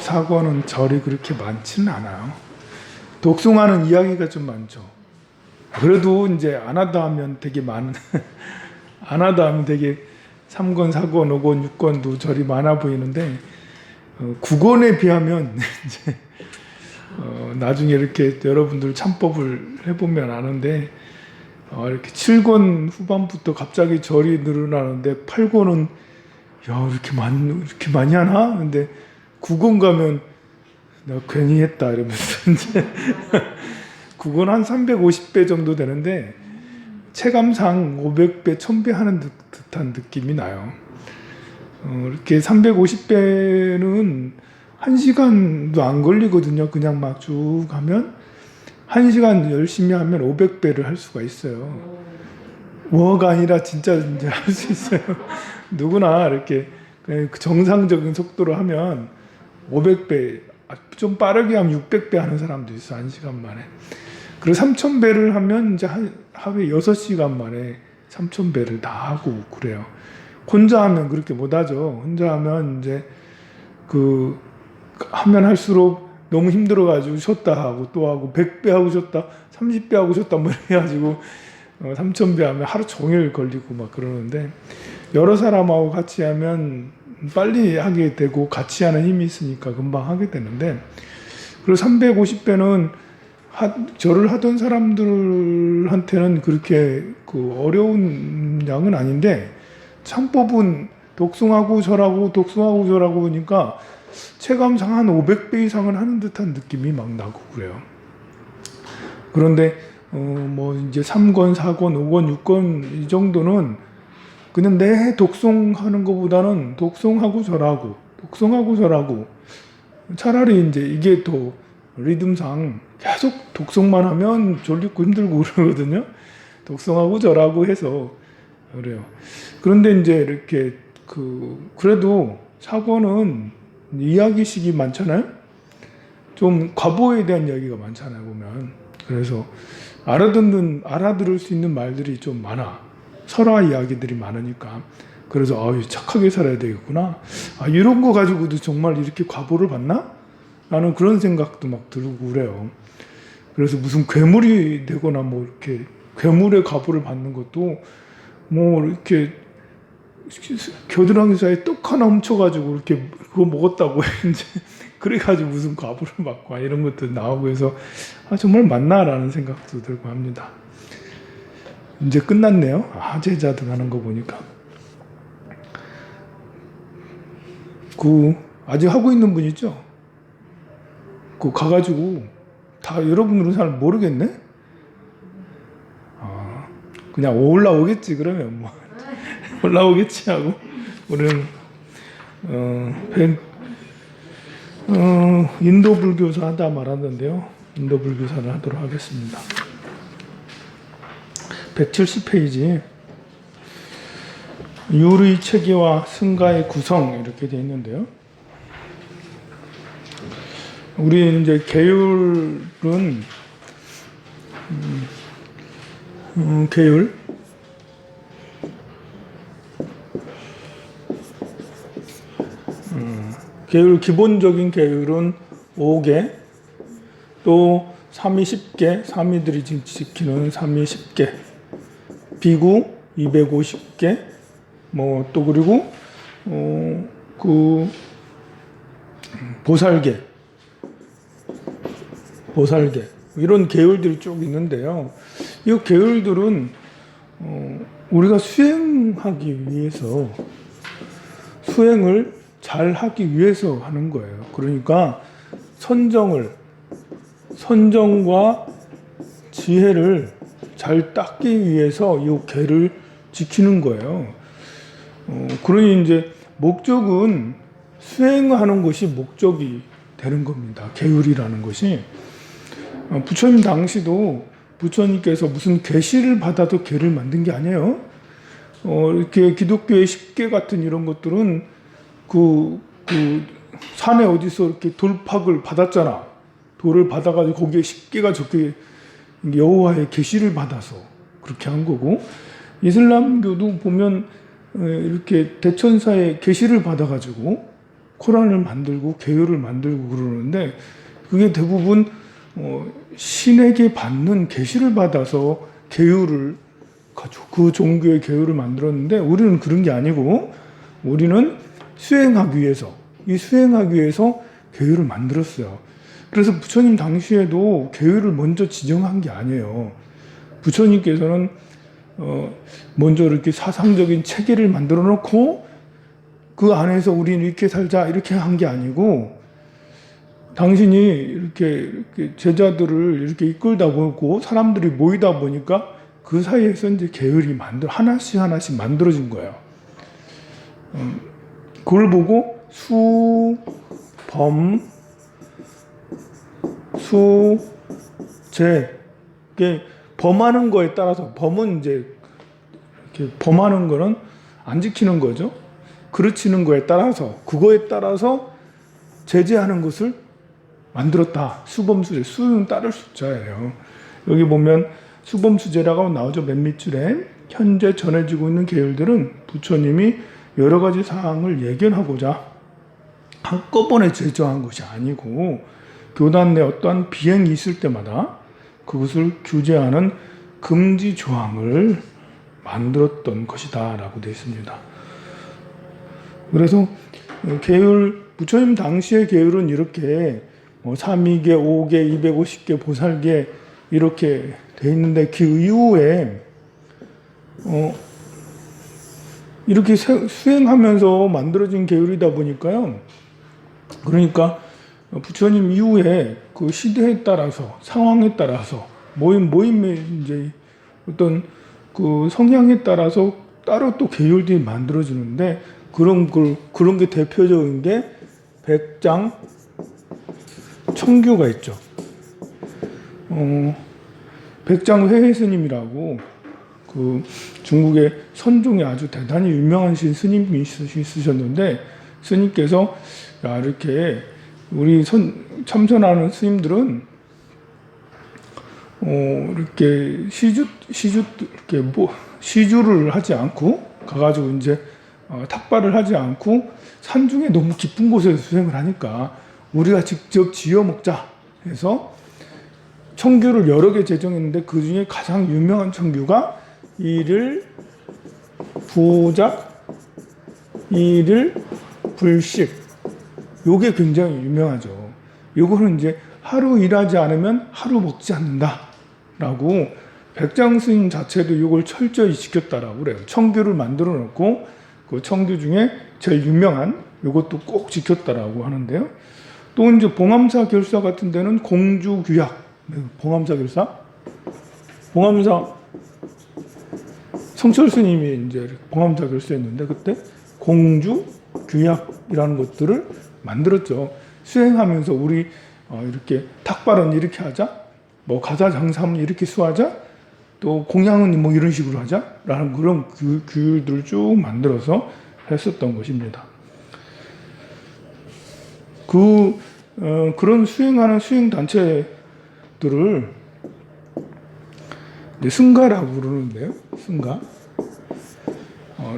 사고는 절이 그렇게 많지는 않아요. 독송하는 이야기가 좀 많죠. 그래도 이제 안 하다 하면 되게 많은 안 하다 하면 되게 3권, 4권, 5권, 6권도 절이 많아 보이는데 9권에 비하면 이제 나중에 이렇게 여러분들 참법을 해보면 아는데 이렇게 7권 후반부터 갑자기 절이 늘어나는데 8권은 야 이렇게 많이 하나? 근데 9권 가면 내가 괜히 했다 이러면서 이제 9권 한 350배 정도 되는데 체감상 500배, 1000배 하는 듯한 느낌이 나요. 이렇게 350배는 1시간도 안 걸리거든요. 그냥 막 쭉 하면 1시간 열심히 하면 500배를 할 수가 있어요. 워가 아니라 진짜 이제 할 수 있어요. 누구나 이렇게 정상적인 속도로 하면 500배, 좀 빠르게 하면 600배 하는 사람도 있어, 1시간 만에. 그리고 3000배를 하면 이제 하루에 6시간 만에 3000배를 다 하고 그래요. 혼자 하면 그렇게 못하죠. 혼자 하면 이제 하면 할수록 너무 힘들어가지고 쉬었다 하고 또 하고 100배 하고 쉬었다, 30배 하고 쉬었다 뭐 해가지고 3000배 하면 하루 종일 걸리고 막 그러는데 여러 사람하고 같이 하면 빨리 하게 되고 같이 하는 힘이 있으니까 금방 하게 되는데 그리고 350배는 절을 하던 사람들한테는 그렇게 어려운 양은 아닌데 참법은 독송하고 절하고 독송하고 절하고 보니까 체감상 한 500배 이상은 하는 듯한 느낌이 막 나고 그래요. 그런데 뭐 이제 3권, 4권, 5권, 6권 이 정도는 그냥 내 독송하는 것보다는 독송하고 절하고 차라리 이제 이게 더 리듬상 계속 독송만 하면 졸리고 힘들고 그러거든요. 독송하고 절하고 해서 그래요. 그런데 이제 이렇게 그래도 사권은 이야기식이 많잖아요. 좀 과보에 대한 이야기가 많잖아요, 보면. 그래서 알아들을 수 있는 말들이 좀 많아. 설화 이야기들이 많으니까. 그래서 착하게 살아야 되겠구나. 이런 거 가지고도 정말 이렇게 과보를 받나? 라는 그런 생각도 막 들고 그래요. 그래서 무슨 괴물이 되거나 뭐 이렇게 괴물의 과보를 받는 것도 뭐 이렇게 겨드랑이 사이에 떡 하나 훔쳐가지고 이렇게 그거 먹었다고 이제 그래가지고 무슨 과보를 받고 이런 것도 나오고 해서 정말 맞나라는 생각도 들고 합니다. 이제 끝났네요. 제자들 하는 거 보니까 아직 하고 있는 분 있죠? 가가지고 다 여러분들은 잘 모르겠네? 그냥 올라오겠지 그러면 뭐 올라오겠지 하고 우리는 인도 불교사 하다 말았는데요. 인도 불교사를 하도록 하겠습니다. 170페이지 유의 체계와 승가의 구성 이렇게 되어 있는데요. 우리 이제 계율은 기본적인 계율은 5개, 또 3위 10개, 3위들이 지키는 3위 10개, 비구 250개, 뭐 또 그리고 보살계 이런 계율들이 쭉 있는데요. 이 계율들은 우리가 수행하기 위해서 수행을 잘 하기 위해서 하는 거예요. 그러니까 선정과 지혜를 잘 닦기 위해서 이 계를 지키는 거예요. 그러니 이제 목적은 수행하는 것이 목적이 되는 겁니다. 계율이라는 것이. 부처님 당시도 부처님께서 무슨 계시를 받아도 계를 만든 게 아니에요. 이렇게 기독교의 10계 같은 이런 것들은 산에 어디서 이렇게 돌팍을 받았잖아. 돌을 받아가지고 거기에 10개가 적혀 여호와의 계시를 받아서 그렇게 한 거고, 이슬람교도 보면 이렇게 대천사의 계시를 받아가지고 코란을 만들고 계율을 만들고 그러는데 그게 대부분 신에게 받는 계시를 받아서 계율을 가지고 그 종교의 계율을 만들었는데 우리는 그런 게 아니고 우리는 수행하기 위해서 계율을 만들었어요. 그래서 부처님 당시에도 계율을 먼저 지정한 게 아니에요. 부처님께서는 먼저 이렇게 사상적인 체계를 만들어 놓고 그 안에서 우리는 이렇게 살자 이렇게 한 게 아니고 당신이 이렇게 제자들을 이렇게 이끌다 보고 사람들이 모이다 보니까 그 사이에서 이제 계율이 하나씩 만들어진 거예요. 그걸 보고 수, 범, 수, 제, 범하는 거에 따라서 범은 이제 이렇게 범하는 거는 안 지키는 거죠. 그르치는 거에 따라서 그거에 따라서 제재하는 것을 만들었다. 수범수제, 수는 따를 숫자예요. 여기 보면 수범수제라고 나오죠. 맨 밑줄에 현재 전해지고 있는 계율들은 부처님이 여러 가지 사항을 예견하고자 한꺼번에 제정한 것이 아니고 교단 내 어떠한 비행이 있을 때마다 그것을 규제하는 금지 조항을 만들었던 것이다 라고 되어 있습니다. 그래서 계율, 부처님 당시의 계율은 이렇게 3위계, 5계, 250계, 보살계 이렇게 돼 있는데 그 이후에 이렇게 수행하면서 만들어진 계율이다 보니까요. 그러니까 부처님 이후에 그 시대에 따라서 상황에 따라서 모임의 이제 어떤 그 성향에 따라서 따로 또 계율들이 만들어지는데 그런 게 대표적인 게 백장 청규가 있죠. 백장 회회 스님이라고 그 중국의 선종에 아주 대단히 유명한 스님이 있으셨는데 스님께서 야 이렇게 우리 참선하는 스님들은 이렇게 시주를 하지 않고 가가지고 이제 탁발을 하지 않고 산중에 너무 깊은 곳에서 수행을 하니까 우리가 직접 지어 먹자 해서 청규를 여러 개 제정했는데 그 중에 가장 유명한 청규가 일일 부작, 일일 불식. 요게 굉장히 유명하죠. 요거는 이제 하루 일하지 않으면 하루 먹지 않는다라고 백장 스님 자체도 요걸 철저히 지켰다라고 그래요. 청규를 만들어 놓고 그 청규 중에 제일 유명한 요것도 꼭 지켰다라고 하는데요. 또 이제 봉암사 결사 같은 데는 공주 규약. 봉암사 결사? 봉암사 성철 스님이 이제 봉암사 결사했는데 그때 공주 규약이라는 것들을 만들었죠. 수행하면서 우리 이렇게 탁발은 이렇게 하자, 뭐 가사 장사는 이렇게 수하자, 또 공양은 뭐 이런 식으로 하자라는 그런 규율들을 쭉 만들어서 했었던 것입니다. 그런 수행하는 수행 단체들을 승가라고 부르는데요. 승가.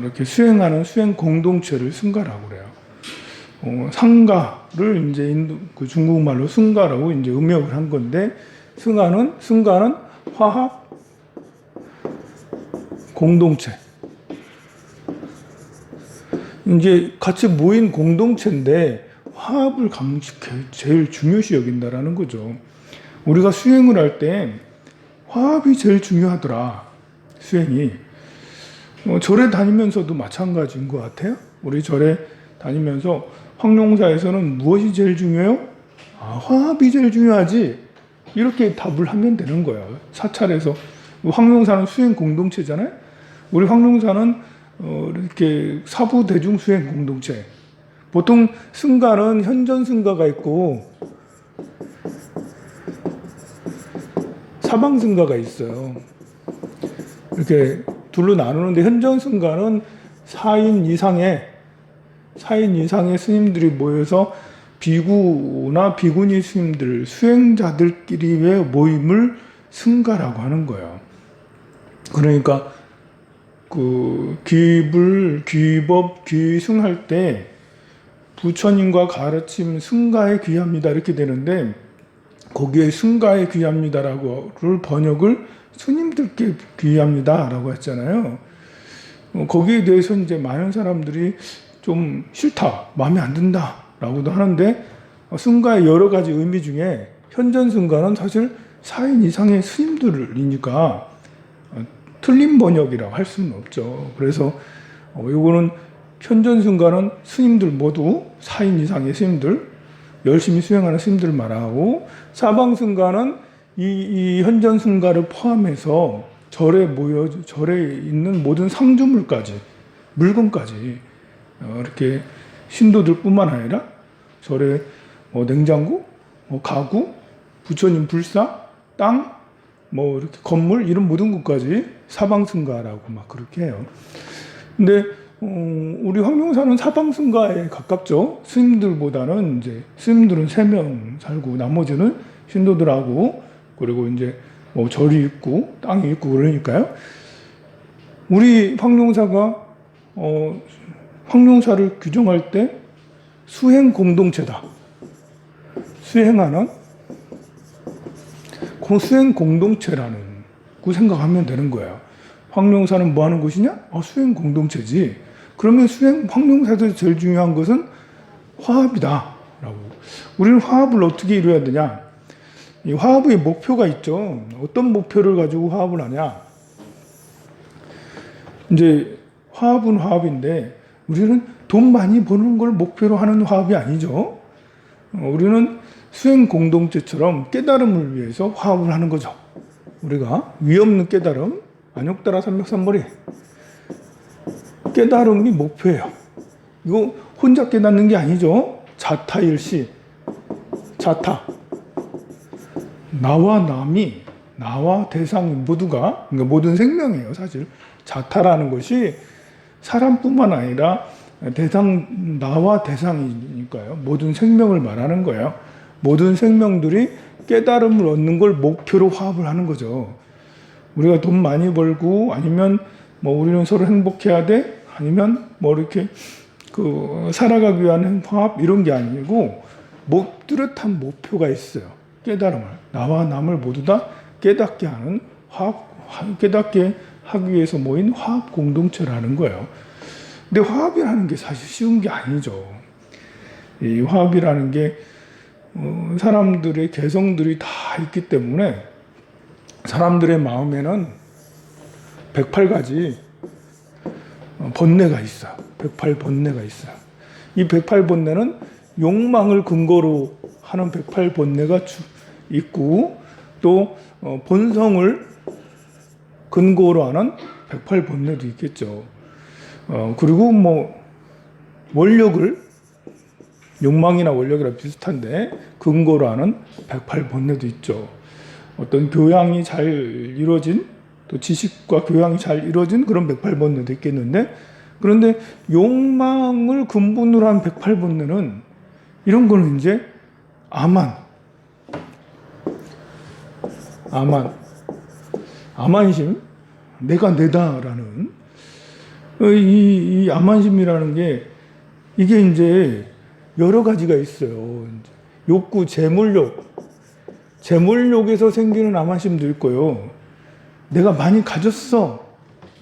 이렇게 수행하는 수행 공동체를 승가라고 그래요. 상가를 이제 그 중국말로 승가라고 이제 음역을 한 건데 승가는 화합 공동체. 이제 같이 모인 공동체인데 화합을 제일 중요시 여긴다라는 거죠. 우리가 수행을 할 때 화합이 제일 중요하더라. 수행이. 절에 다니면서도 마찬가지인 것 같아요. 우리 절에 다니면서 황룡사에서는 무엇이 제일 중요해요? 화합이 제일 중요하지. 이렇게 답을 하면 되는 거예요. 사찰에서. 황룡사는 수행 공동체잖아요. 우리 황룡사는 이렇게 사부 대중 수행 공동체. 보통 승가는 현전 승가가 있고 사방 승가가 있어요. 이렇게 둘로 나누는데 현전 승가는 4인 이상의 스님들이 모여서 비구나 비구니 스님들, 수행자들끼리의 모임을 승가라고 하는 거예요. 그러니까 그 귀불, 귀법, 귀승할 때 부처님과 가르침 승가에 귀합니다 이렇게 되는데 거기에 승가에 귀합니다라고를 번역을 스님들께 귀합니다라고 했잖아요. 거기에 대해서 이제 많은 사람들이 좀 싫다, 마음에 안 든다라고도 하는데 승가의 여러 가지 의미 중에 현전 승가는 사실 4인 이상의 스님들이니까 틀린 번역이라고 할 수는 없죠. 그래서 요거는 현전 승가는 스님들 모두 4인 이상의 스님들 열심히 수행하는 스님들 말하고 사방 승가는 이 현전 승가를 포함해서 절에 있는 모든 상주물까지 물건까지 이렇게 신도들뿐만 아니라 절에 냉장고, 가구, 부처님 불사, 땅, 이렇게 건물 이런 모든 것까지 사방승가라고 막 그렇게 해요. 근데 우리 황룡사는 사방승가에 가깝죠. 스님들보다는 이제 스님들은 3명 살고 나머지는 신도들하고 그리고 이제 절이 있고 땅이 있고 그러니까요. 우리 황룡사가 황룡사를 규정할 때 수행 공동체다. 수행하는 수행 공동체라는 그 생각하면 되는 거예요. 황룡사는 뭐 하는 곳이냐? 수행 공동체지. 그러면 황룡사에서 제일 중요한 것은 화합이다. 라고. 우리는 화합을 어떻게 이루어야 되냐? 이 화합의 목표가 있죠. 어떤 목표를 가지고 화합을 하냐? 이제 화합은 화합인데 우리는 돈 많이 버는 걸 목표로 하는 화합이 아니죠. 우리는 수행 공동체처럼 깨달음을 위해서 화합을 하는 거죠. 우리가 위없는 깨달음, 안욕따라 삼백삼벌이 깨달음이 목표예요. 이거 혼자 깨닫는 게 아니죠. 자타일시, 자타. 나와 남이, 나와 대상이 모두가, 그러니까 모든 생명이에요, 사실. 자타라는 것이 사람뿐만 아니라 나와 대상이니까요. 모든 생명을 말하는 거예요. 모든 생명들이 깨달음을 얻는 걸 목표로 화합을 하는 거죠. 우리가 돈 많이 벌고 아니면 우리는 서로 행복해야 돼? 아니면 이렇게 살아가기 위한 화합 이런 게 아니고 뚜렷한 목표가 있어요. 깨달음을 나와 남을 모두 다 깨닫게 하는 깨닫게 하기 위해서 모인 화합 공동체라는 거예요. 근데 화합이라는 게 사실 쉬운 게 아니죠. 이 화합이라는 게 사람들의 개성들이 다 있기 때문에 사람들의 마음에는 108가지 번뇌가 있어요. 108번뇌가 있어요. 이 108번뇌는 욕망을 근거로 하는 108번뇌가 있고 또 본성을 근거로 하는 108번뇌도 있겠죠. 그리고 원력을 욕망이나 원력이랑 비슷한데 근거로 하는 108번뇌도 있죠. 어떤 교양이 잘 이루어진 또 지식과 교양이 잘 이루어진 그런 108번뇌도 있겠는데 그런데 욕망을 근본으로 한 108번뇌는 이런 거는 이제 아만심, 내가 내다라는 이 아만심이라는 게 이게 이제 여러 가지가 있어요. 욕구, 재물욕에서 생기는 아만심도 있고요. 내가 많이 가졌어.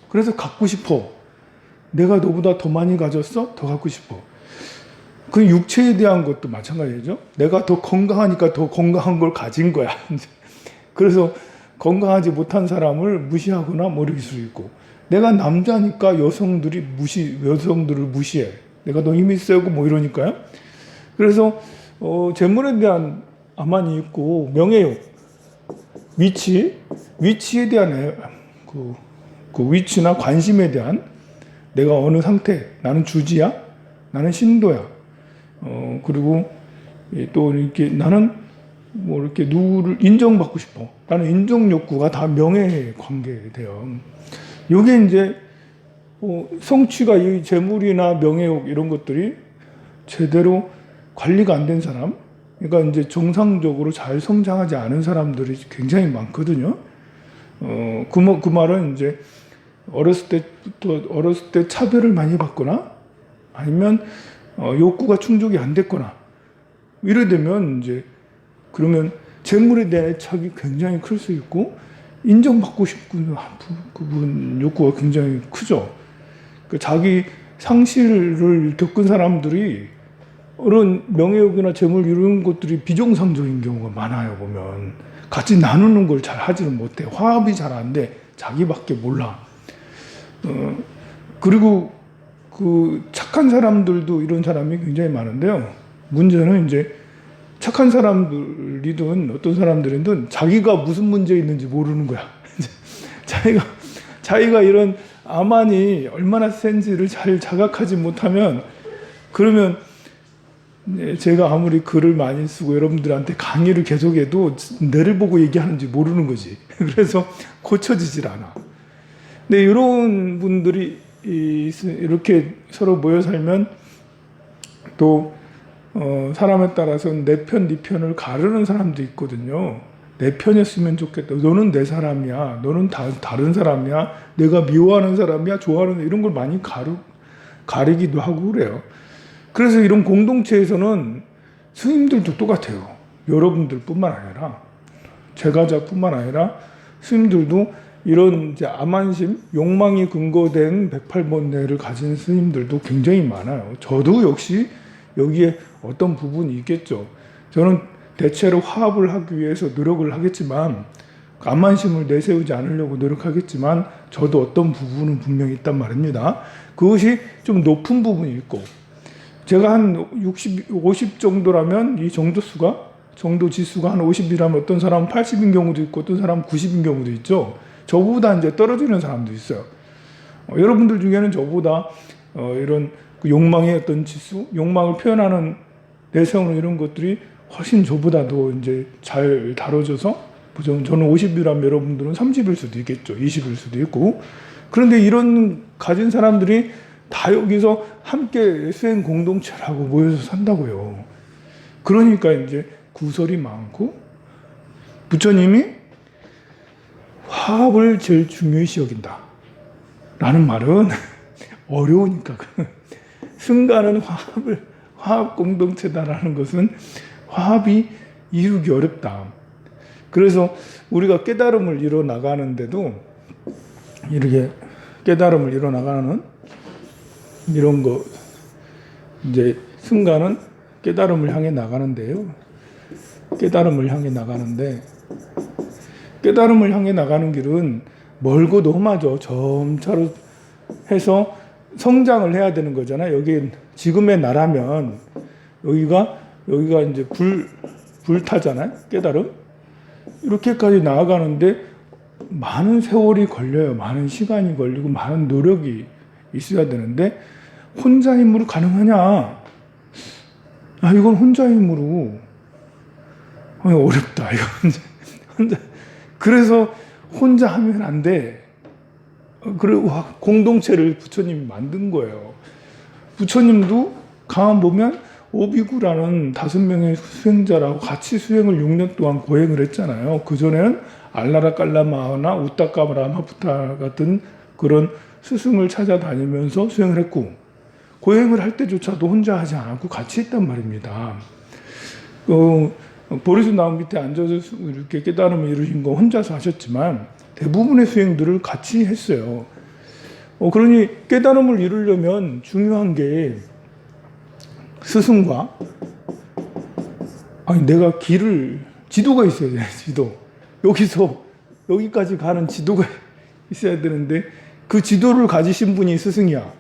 그래서 갖고 싶어. 내가 너보다 더 많이 가졌어? 더 갖고 싶어. 그 육체에 대한 것도 마찬가지죠. 내가 더 건강하니까 더 건강한 걸 가진 거야. 그래서 건강하지 못한 사람을 무시하거나 이럴 수 있고, 내가 남자니까 여성들을 무시해. 내가 더 힘이 세고 이러니까요. 그래서 재물에 대한 아만이 있고, 명예욕, 위치에 대한 그 위치나 관심에 대한 내가 어느 상태, 나는 주지야, 나는 신도야. 그리고 또 이렇게 나는 이렇게 누구를 인정받고 싶어. 나는 인정 욕구가 다 명예에 관계돼요. 이게 이제 성취가 이 재물이나 명예욕 이런 것들이 제대로 관리가 안 된 사람, 그러니까 이제 정상적으로 잘 성장하지 않은 사람들이 굉장히 많거든요. 그 말은 이제 어렸을 때 차별을 많이 받거나 아니면 욕구가 충족이 안 됐거나 이래 되면 이제 그러면 재물에 대한 애착이 굉장히 클 수 있고 인정받고 싶은 그분 욕구가 굉장히 크죠. 그 자기 상실을 겪은 사람들이 이런 명예욕이나 재물 이런 것들이 비정상적인 경우가 많아요. 보면 같이 나누는 걸 잘 하지는 못해. 화합이 잘 안 돼. 자기밖에 몰라. 그리고 그 착한 사람들도 이런 사람이 굉장히 많은데요. 문제는 이제 착한 사람들이든 어떤 사람들이든 자기가 무슨 문제 있는지 모르는 거야. 자기가 이런 암환이 얼마나 센지를 잘 자각하지 못하면 그러면 제가 아무리 글을 많이 쓰고 여러분들한테 강의를 계속해도 내를 보고 얘기하는지 모르는 거지. 그래서 고쳐지질 않아. 근데 이런 분들이 이렇게 서로 모여 살면 또 사람에 따라서는 내 편, 네 편을 가르는 사람도 있거든요. 내 편이었으면 좋겠다. 너는 내 사람이야. 너는 다른 사람이야. 내가 미워하는 사람이야. 좋아하는 이런 걸 많이 가리기도 하고 그래요. 그래서 이런 공동체에서는 스님들도 똑같아요. 여러분들뿐만 아니라 제가자뿐만 아니라 스님들도 이런 이제 암환심, 욕망이 근거된 108번뇌를 가진 스님들도 굉장히 많아요. 저도 역시 여기에 어떤 부분이 있겠죠. 저는 대체로 화합을 하기 위해서 노력을 하겠지만 암환심을 내세우지 않으려고 노력하겠지만 저도 어떤 부분은 분명히 있단 말입니다. 그것이 좀 높은 부분이 있고 제가 한 60, 50 정도라면 이 정도 지수가 한 50이라면 어떤 사람은 80인 경우도 있고 어떤 사람은 90인 경우도 있죠. 저보다 이제 떨어지는 사람도 있어요. 여러분들 중에는 저보다 이런 그 욕망의 어떤 지수, 욕망을 표현하는 내세우는 이런 것들이 훨씬 저보다도 이제 잘 다뤄져서 저는 50이라면 여러분들은 30일 수도 있겠죠. 20일 수도 있고. 그런데 이런 가진 사람들이 다 여기서 함께 수행 공동체라고 모여서 산다고요. 그러니까 이제 구설이 많고 부처님이 화합을 제일 중요시 여긴다 라는 말은 어려우니까 승가는 화합 공동체다라는 것은 화합이 이루기 어렵다. 그래서 우리가 깨달음을 이뤄 나가는데도 이렇게 깨달음을 이뤄 나가는 이런 거 이제 승가는 깨달음을 향해 나가는데요. 깨달음을 향해 나가는 길은 멀고도 험하죠. 점차로 해서 성장을 해야 되는 거잖아요. 여기 지금의 나라면 여기가 이제 불타잖아요. 깨달음. 이렇게까지 나아가는데 많은 세월이 걸려요. 많은 시간이 걸리고 많은 노력이 있어야 되는데 혼자 힘으로 가능하냐? 이건 혼자 힘으로 어렵다. 이건 혼자. 그래서 혼자 하면 안 돼. 그리고 공동체를 부처님이 만든 거예요. 부처님도 가만 보면 오비구라는 5명의 수행자라고 같이 수행을 6년 동안 고행을 했잖아요. 그전에는 알라라 깔라마나 우따까마라마부타 같은 그런 스승을 찾아다니면서 수행을 했고 고행을 할 때조차도 혼자 하지 않았고 같이 했단 말입니다. 보리수 나무 밑에 앉아서 이렇게 깨달음을 이루신 거 혼자서 하셨지만 대부분의 수행들을 같이 했어요. 그러니 깨달음을 이루려면 중요한 게 스승과 내가 지도가 있어야 돼. 지도. 여기서 여기까지 가는 지도가 있어야 되는데 그 지도를 가지신 분이 스승이야.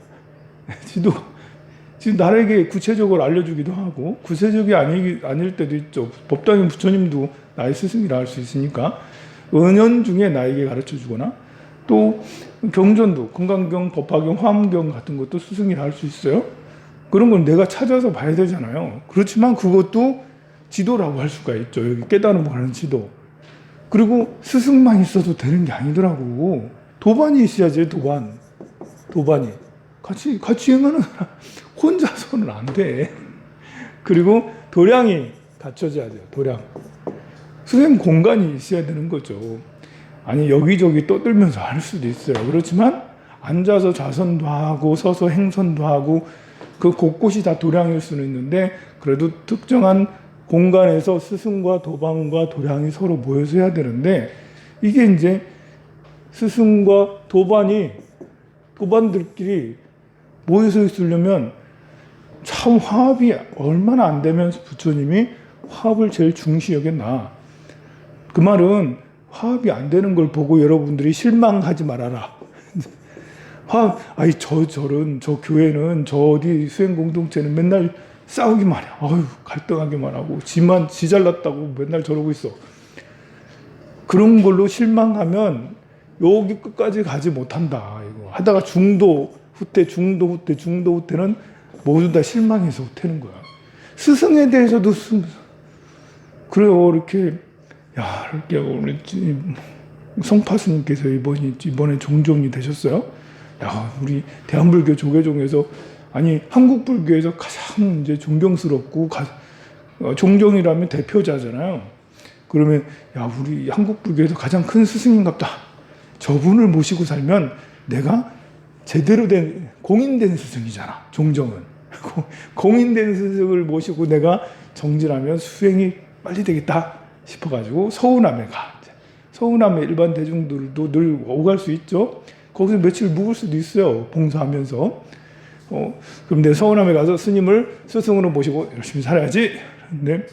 지금 나에게 구체적으로 알려주기도 하고 구체적이 아닐 때도 있죠. 법당인 부처님도 나의 스승이라 할 수 있으니까 은연중에 나에게 가르쳐주거나 또 경전도 금강경, 법화경, 화엄경 같은 것도 스승이라 할 수 있어요. 그런 건 내가 찾아서 봐야 되잖아요. 그렇지만 그것도 지도라고 할 수가 있죠. 여기 깨달음을 하는 지도. 그리고 스승만 있어도 되는 게 아니더라고. 도반이 있어야지. 도반이 같이 여행하는 사람 혼자서는 안 돼. 그리고 도량이 갖춰져야 돼요. 도량. 수행 공간이 있어야 되는 거죠. 여기저기 떠들면서 할 수도 있어요. 그렇지만 앉아서 좌선도 하고 서서 행선도 하고 그 곳곳이 다 도량일 수는 있는데 그래도 특정한 공간에서 스승과 도반과 도량이 서로 모여서 해야 되는데 이게 이제 스승과 도반들끼리 모여서 있으려면 참 화합이 얼마나 안 되면 부처님이 화합을 제일 중시 여겼나. 그 말은 화합이 안 되는 걸 보고 여러분들이 실망하지 말아라. 저 교회는 저 어디 수행 공동체는 맨날 싸우기만 해. 갈등하기만 하고 지 잘났다고 맨날 저러고 있어. 그런 걸로 실망하면 여기 끝까지 가지 못한다. 이거 하다가 중도 후퇴는 모두 다 실망해서 후퇴는 거야. 스승에 대해서도 그래요. 이렇게 우리 성파스님께서 이번에 종종이 되셨어요. 우리 대한불교 조계종에서 한국 불교에서 가장 이제 존경스럽고 종종이라면 대표자잖아요. 그러면 우리 한국 불교에서 가장 큰 스승인갑다. 저분을 모시고 살면 내가 제대로 된 공인된 스승이잖아. 종종은 공인된 스승을 모시고 내가 정진하면 수행이 빨리 되겠다 싶어가지고 서운함에 일반 대중들도 늘 오갈 수 있죠. 거기서 며칠 묵을 수도 있어요. 봉사하면서. 그럼 내 서운함에 가서 스님을 스승으로 모시고 열심히 살아야지. 근데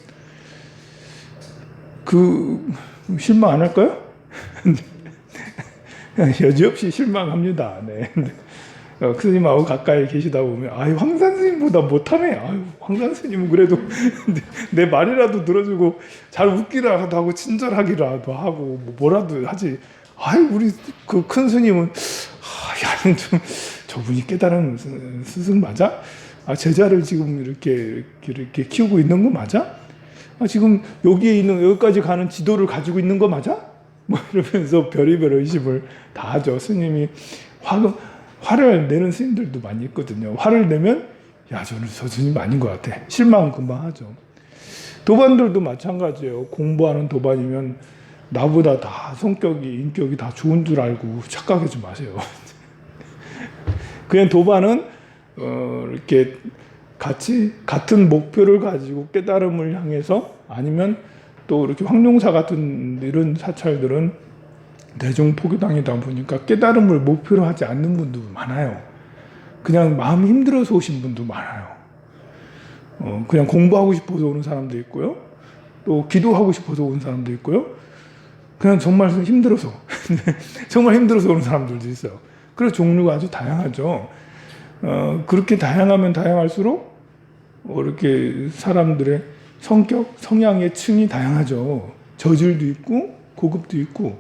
실망 안 할까요? 여지없이 실망합니다. 네. 스님하고 가까이 계시다 보면 황산 스님보다 못하네. 황산 스님은 그래도 내 말이라도 들어주고 잘 웃기라도 하고 친절하기라도 하고 뭐라도 하지. 우리 그 큰 스님은 저분이 깨달은 스승 맞아? 제자를 지금 이렇게 키우고 있는 거 맞아? 지금 여기까지 가는 지도를 가지고 있는 거 맞아? 이러면서 별의별 의심을 다 하죠. 스님이 화를 내는 스님들도 많이 있거든요. 화를 내면 저는 저 스님 아닌 것 같아. 실망은 금방 하죠. 도반들도 마찬가지예요. 공부하는 도반이면 나보다 다 인격이 다 좋은 줄 알고 착각하지 마세요. 그냥 도반은 이렇게 같은 목표를 가지고 깨달음을 향해서 아니면 또 이렇게 황룡사 같은 이런 사찰들은 대중포교당이다 보니까 깨달음을 목표로 하지 않는 분도 많아요. 그냥 마음이 힘들어서 오신 분도 많아요. 그냥 공부하고 싶어서 오는 사람도 있고요. 또 기도하고 싶어서 오는 사람도 있고요. 그냥 정말 힘들어서 오는 사람들도 있어요. 그래서 종류가 아주 다양하죠. 그렇게 다양하면 다양할수록 이렇게 사람들의 성격, 성향의 층이 다양하죠. 저질도 있고 고급도 있고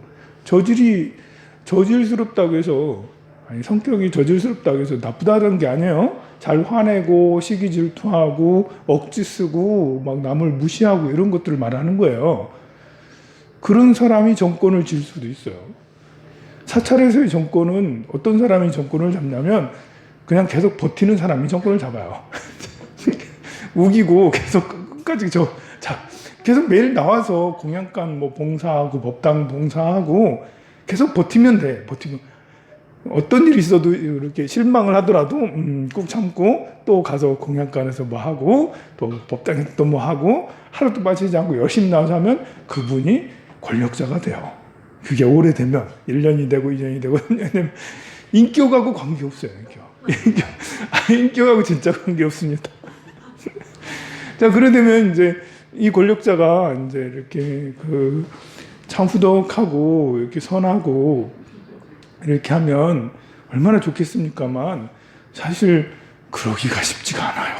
저질스럽다고 해서 성격이 저질스럽다고 해서 나쁘다는 게 아니에요. 잘 화내고 시기 질투하고 억지 쓰고 막 남을 무시하고 이런 것들을 말하는 거예요. 그런 사람이 정권을 쥘 수도 있어요. 사찰에서의 정권은 어떤 사람이 정권을 잡냐면 그냥 계속 버티는 사람이 정권을 잡아요. 우기고 계속 끝까지 계속 매일 나와서 공양간 봉사하고 법당 봉사하고 계속 버티면 돼. 어떤 일이 있어도 이렇게 실망을 하더라도 꾹 참고 또 가서 공양간에서 뭐 하고 또 법당에서 또 뭐 하고 하루도 빠지지 않고 열심히 나와서 하면 그분이 권력자가 돼요. 그게 오래되면 1년이 되고 2년이 되고 3년이 되면 인격하고 관계없어요. 인격하고 진짜 관계없습니다. 그래 되면 이제 이 권력자가 이제 이렇게 참 후덕하고 이렇게 선하고 이렇게 하면 얼마나 좋겠습니까만 사실 그러기가 쉽지가 않아요.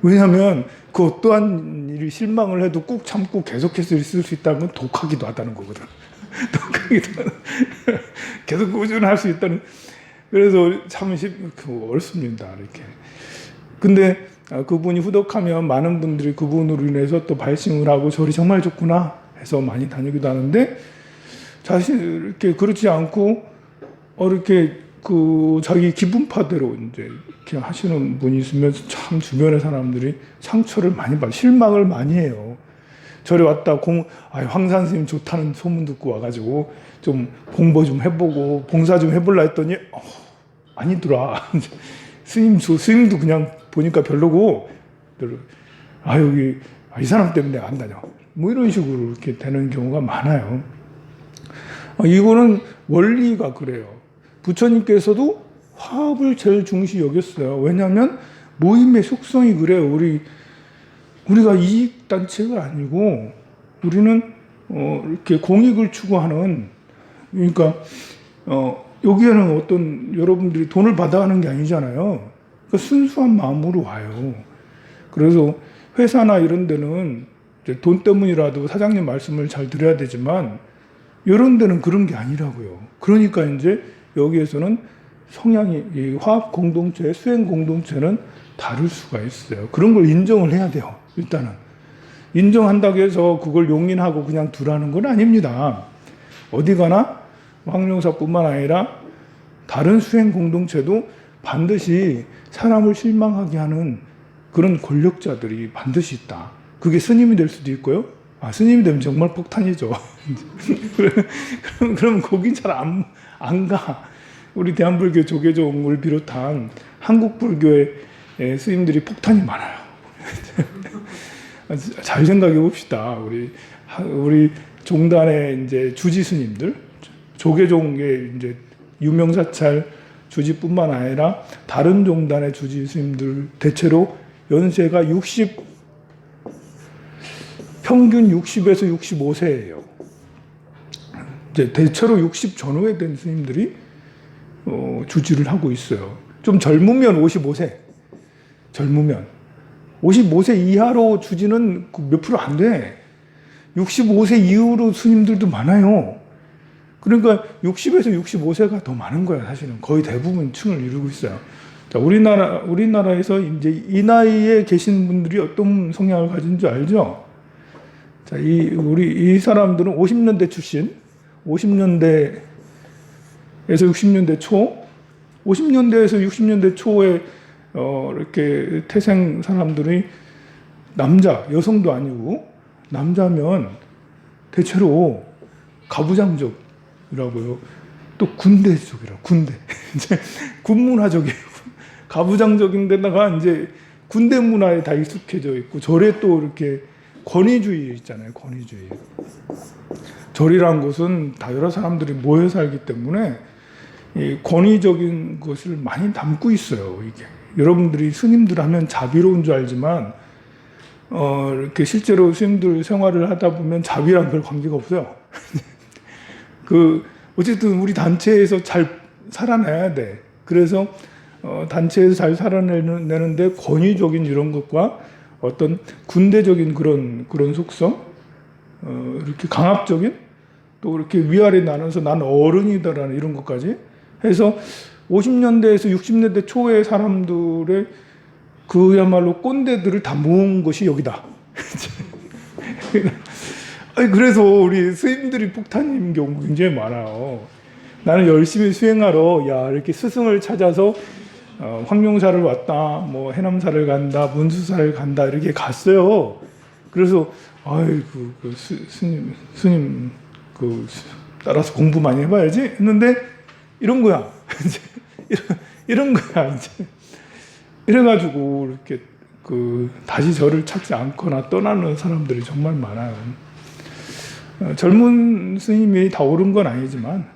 왜냐하면 그 어떠한 일이 실망을 해도 꾹 참고 계속해서 있을 수 있다는 건 독하기도 하다는 거거든. 계속 꾸준할 수 있다는. 그래서 참 어렵습니다. 이렇게. 근데 그분이 후덕하면 많은 분들이 그분으로 인해서 또 발심을 하고 절이 정말 좋구나 해서 많이 다니기도 하는데 사실 이렇게 그렇지 않고 이렇게 자기 기분파대로 이제 이렇게 하시는 분이 있으면 참 주변의 사람들이 상처를 많이 받아 실망을 많이 해요. 절에 왔다 황산 스님 좋다는 소문 듣고 와가지고 좀 공부 좀 해보고 봉사 좀 해볼라 했더니 아니더라. 스님도 그냥 보니까 별로고, 여기, 이 사람 때문에 안 다녀. 뭐 이런 식으로 이렇게 되는 경우가 많아요. 이거는 원리가 그래요. 부처님께서도 화합을 제일 중시 여겼어요. 왜냐하면 모임의 속성이 그래요. 우리가 이익단체가 아니고, 우리는, 이렇게 공익을 추구하는, 그러니까, 여기에는 어떤 여러분들이 돈을 받아가는 게 아니잖아요. 그러니까 순수한 마음으로 와요. 그래서 회사나 이런 데는 이제 돈 때문이라도 사장님 말씀을 잘 들어야 되지만 이런 데는 그런 게 아니라고요. 그러니까 이제 여기에서는 성향이, 이 화합 공동체, 수행 공동체는 다를 수가 있어요. 그런 걸 인정을 해야 돼요. 일단은. 인정한다고 해서 그걸 용인하고 그냥 두라는 건 아닙니다. 어디 가나 황룡사뿐만 아니라 다른 수행 공동체도 반드시 사람을 실망하게 하는 그런 권력자들이 반드시 있다. 그게 스님이 될 수도 있고요. 스님이 되면 정말 폭탄이죠. 그럼 거긴 잘 안 가. 우리 대한불교 조계종을 비롯한 한국 불교의 스님들이 폭탄이 많아요. 잘 생각해 봅시다. 우리 종단의 이제 주지 스님들, 조계종의 이제 유명사찰 주지뿐만 아니라 다른 종단의 주지 스님들 대체로 연세가 평균 60에서 65세예요. 이제 대체로 60 전후에 된 스님들이 주지를 하고 있어요. 좀 젊으면 55세. 젊으면 55세 이하로 주지는 몇 프로 안 돼. 65세 이후로 스님들도 많아요. 그러니까 60에서 65세가 더 많은 거야, 사실은. 거의 대부분 층을 이루고 있어요. 자, 우리나라에서 이제 이 나이에 계신 분들이 어떤 성향을 가진 줄 알죠? 자, 이 사람들은 50년대 출신, 50년대에서 60년대 초, 50년대에서 60년대 초에, 이렇게 태생 사람들이 여성도 아니고, 남자면 대체로 가부장적이라고요. 또 군대적이라고, 군대. 이제 군문화적이에요. 가부장적인데다가 이제 군대 문화에 다 익숙해져 있고, 절에 또 이렇게 권위주의 있잖아요. 권위주의. 절이란 곳은 다 여러 사람들이 모여 살기 때문에 이 권위적인 것을 많이 담고 있어요. 이게 여러분들이 스님들 하면 자비로운 줄 알지만 이렇게 실제로 스님들 생활을 하다 보면 자비랑 별 관계가 없어요. 어쨌든 우리 단체에서 잘 살아내야 돼. 그래서 단체에서 잘 살아내는데 권위적인 이런 것과 어떤 군대적인 그런 속성, 이렇게 강압적인, 또 이렇게 위아래 나눠서 난 어른이다라는 이런 것까지 해서 50년대에서 60년대 초의 사람들의 그야말로 꼰대들을 다 모은 것이 여기다. 그래서 우리 스님들이 폭탄인 경우 굉장히 많아요. 나는 열심히 수행하러 이렇게 스승을 찾아서 황룡사를 왔다, 뭐 해남사를 간다, 문수사를 간다 이렇게 갔어요. 그래서 스님 따라서 공부 많이 해봐야지 했는데 이런 거야. 이런 거야 이제. 이래가지고 이렇게 다시 저를 찾지 않거나 떠나는 사람들이 정말 많아요. 젊은 스님이 다 옳은 건 아니지만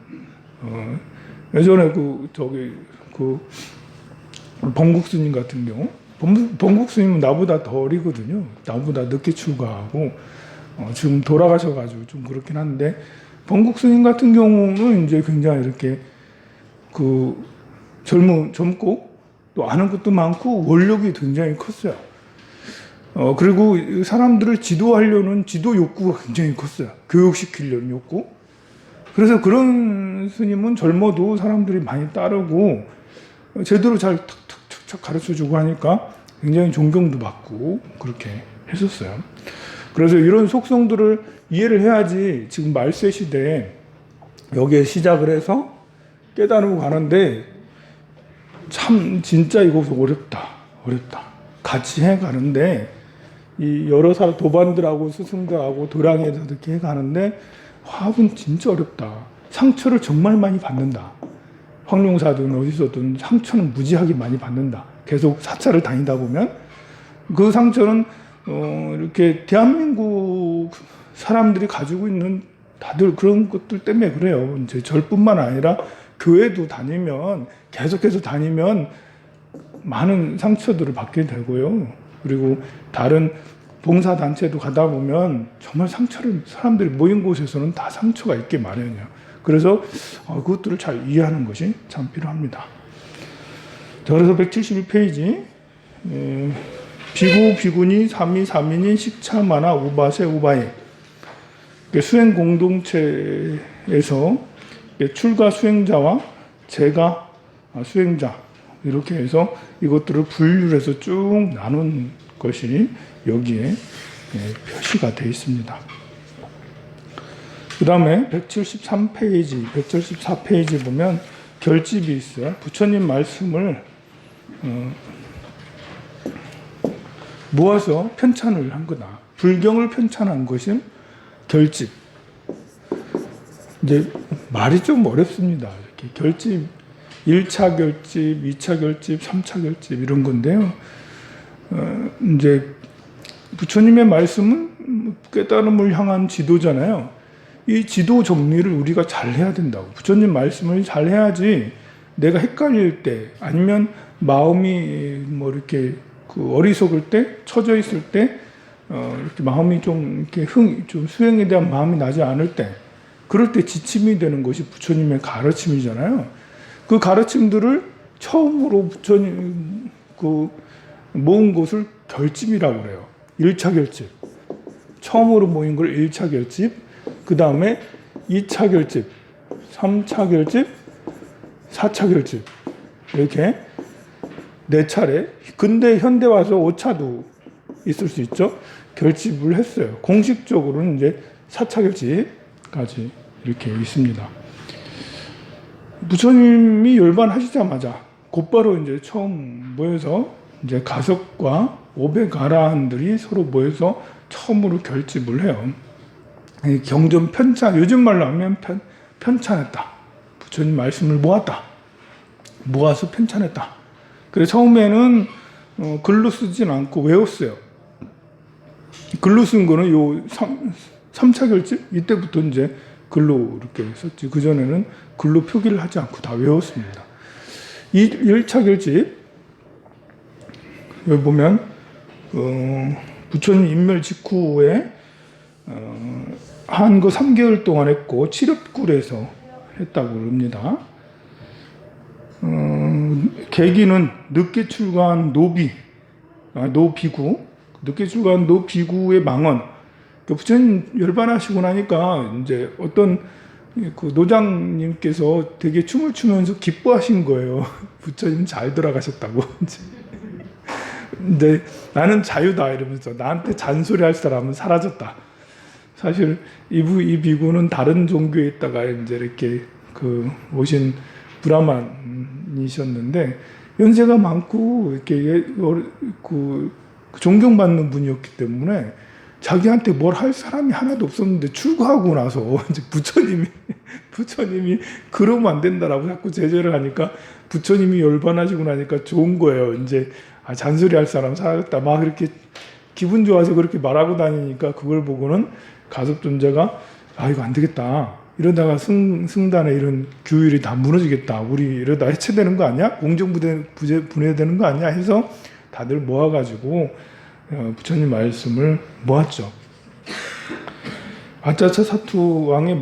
예전에 범국 스님 같은 경우, 범국 스님은 나보다 더 어리거든요. 나보다 늦게 출가하고 지금 돌아가셔가지고 좀 그렇긴 한데, 범국 스님 같은 경우는 이제 굉장히 이렇게 젊고 또 아는 것도 많고 원력이 굉장히 컸어요. 그리고 사람들을 지도하려는 지도 욕구가 굉장히 컸어요. 교육시키려는 욕구. 그래서 그런 스님은 젊어도 사람들이 많이 따르고 제대로 잘 탁탁탁 가르쳐주고 하니까 굉장히 존경도 받고 그렇게 했었어요. 그래서 이런 속성들을 이해를 해야지 지금 말세 시대에 여기에 시작을 해서 깨달고 가는데 참 진짜 이거 어렵다. 같이 해가는데 이 여러 사람 도반들하고 스승들하고 도량에서 이렇게 해가는데 화합은 진짜 어렵다. 상처를 정말 많이 받는다. 황룡사든 어디서든 상처는 무지하게 많이 받는다. 계속 사찰을 다니다 보면 그 상처는 이렇게 대한민국 사람들이 가지고 있는 다들 그런 것들 때문에 그래요. 이제 절뿐만 아니라 교회도 다니면 계속해서 다니면 많은 상처들을 받게 되고요. 그리고 다른 봉사단체도 가다 보면 정말 상처를 사람들이 모인 곳에서는 다 상처가 있게 마련이에요. 그래서 그것들을 잘 이해하는 것이 참 필요합니다. 자, 그래서 171페이지 비구, 비구니, 사미, 사미니, 식차, 마나, 우바세, 우바이 수행 공동체에서 출가 수행자와 재가 수행자 이렇게 해서 이것들을 분류해서 쭉 나눈 것이 여기에 표시가 되어 있습니다. 그 다음에 173페이지, 174페이지 보면 결집이 있어요. 부처님 말씀을 모아서 편찬을 한 거다. 불경을 편찬한 것이 결집. 이제 말이 좀 어렵습니다. 이렇게 결집, 1차 결집, 2차 결집, 3차 결집 이런 건데요. 이제 부처님의 말씀은 깨달음을 향한 지도잖아요. 이 지도 정리를 우리가 잘 해야 된다고. 부처님 말씀을 잘 해야지 내가 헷갈릴 때 아니면 마음이 뭐 이렇게 그 어리석을 때, 처져 있을 때, 이렇게 마음이 좀 이렇게 좀 수행에 대한 마음이 나지 않을 때, 그럴 때 지침이 되는 것이 부처님의 가르침이잖아요. 그 가르침들을 처음으로 부처님 그 모은 것을 결집이라고 그래요. 1차 결집. 처음으로 모인 걸 1차 결집. 그 다음에 2차 결집, 3차 결집, 4차 결집. 이렇게 4차례. 근데 현대 와서 5차도 있을 수 있죠. 결집을 했어요. 공식적으로는 이제 4차 결집까지 이렇게 있습니다. 부처님이 열반하시자마자 곧바로 이제 처음 모여서 이제 가석과 500아라한들이 서로 모여서 처음으로 결집을 해요. 경전 편찬, 요즘 말로 하면 편찬했다. 부처님 말씀을 모았다. 모아서 편찬했다. 그래서 처음에는 글로 쓰진 않고 외웠어요. 글로 쓴 거는 요 3차 결집? 이때부터 이제 글로 이렇게 썼지. 그전에는 글로 표기를 하지 않고 다 외웠습니다. 이 1차 결집, 여기 보면, 부처님 인멸 직후에, 한 거 3개월 동안 했고, 칠엽굴에서 했다고 그럽니다. 계기는 늦게 출가한 노비구, 늦게 출가한 노비구의 망언. 부처님 열반하시고 나니까 이제 어떤 그 노장님께서 되게 춤을 추면서 기뻐하신 거예요. 부처님 잘 돌아가셨다고. 근데 나는 자유다 이러면서 나한테 잔소리 할 사람은 사라졌다. 사실 이 비구는 다른 종교에 있다가 이제 이렇게 그 오신 브라만이셨는데 연세가 많고 이렇게 그 존경받는 분이었기 때문에 자기한테 뭘 할 사람이 하나도 없었는데 출가하고 나서 이제 부처님이 그러면 안 된다라고 자꾸 제재를 하니까 부처님이 열반하시고 나니까 좋은 거예요. 이제 잔소리 할 사람 사라졌다. 막 그렇게 기분 좋아서 그렇게 말하고 다니니까 그걸 보고는 가섭존자가 이거 안 되겠다. 이러다가 승단의 이런 규율이 다 무너지겠다. 우리 이러다 해체되는 거 아니야? 공정분해되는 거 아니야? 해서 다들 모아가지고 부처님 말씀을 모았죠. 아짜차 사투 왕의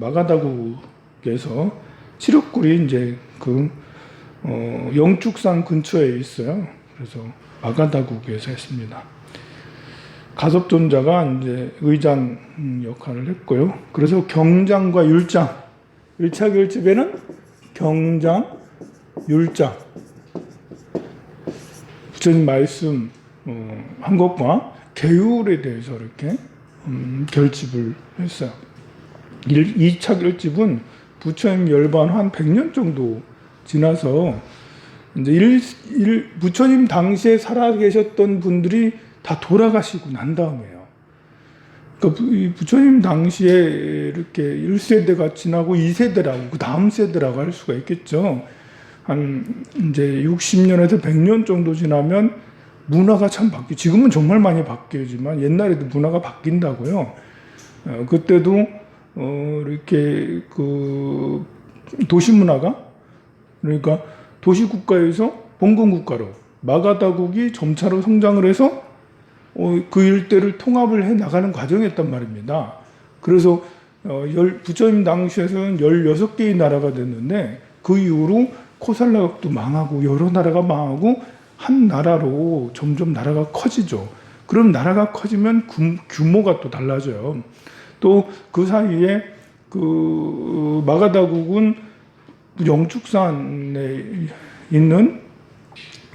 마가다구에서 칠흑굴이 이제 그 영축산 근처에 있어요. 그래서 마가다구에서 했습니다. 가섭존자가 이제 의장 역할을 했고요. 그래서 경장과 율장, 1차 결집에는 경장, 율장, 부처님 말씀 한 것과 계율에 대해서 이렇게 결집을 했어요. 2차 결집은 부처님 열반 한 100년 정도 지나서 이제 부처님 당시에 살아계셨던 분들이 다 돌아가시고 난 다음에요. 그러니까 이 부처님 당시에 이렇게 1세대가 지나고 2세대라고 그 다음 세대라고 할 수가 있겠죠. 한 이제 60년에서 100년 정도 지나면 문화가 참 지금은 정말 많이 바뀌지만 옛날에도 문화가 바뀐다고요. 그때도 이렇게 그 도시 문화가, 그러니까 도시 국가에서 봉건 국가로 마가다국이 점차로 성장을 해서 그 일대를 통합을 해 나가는 과정이었단 말입니다. 그래서 부처님 당시에서는 16개의 나라가 됐는데 그 이후로 코살라국도 망하고 여러 나라가 망하고 한 나라로 점점 나라가 커지죠. 그럼 나라가 커지면 규모가 또 달라져요. 또 그 사이에 그 마가다국은 영축산에 있는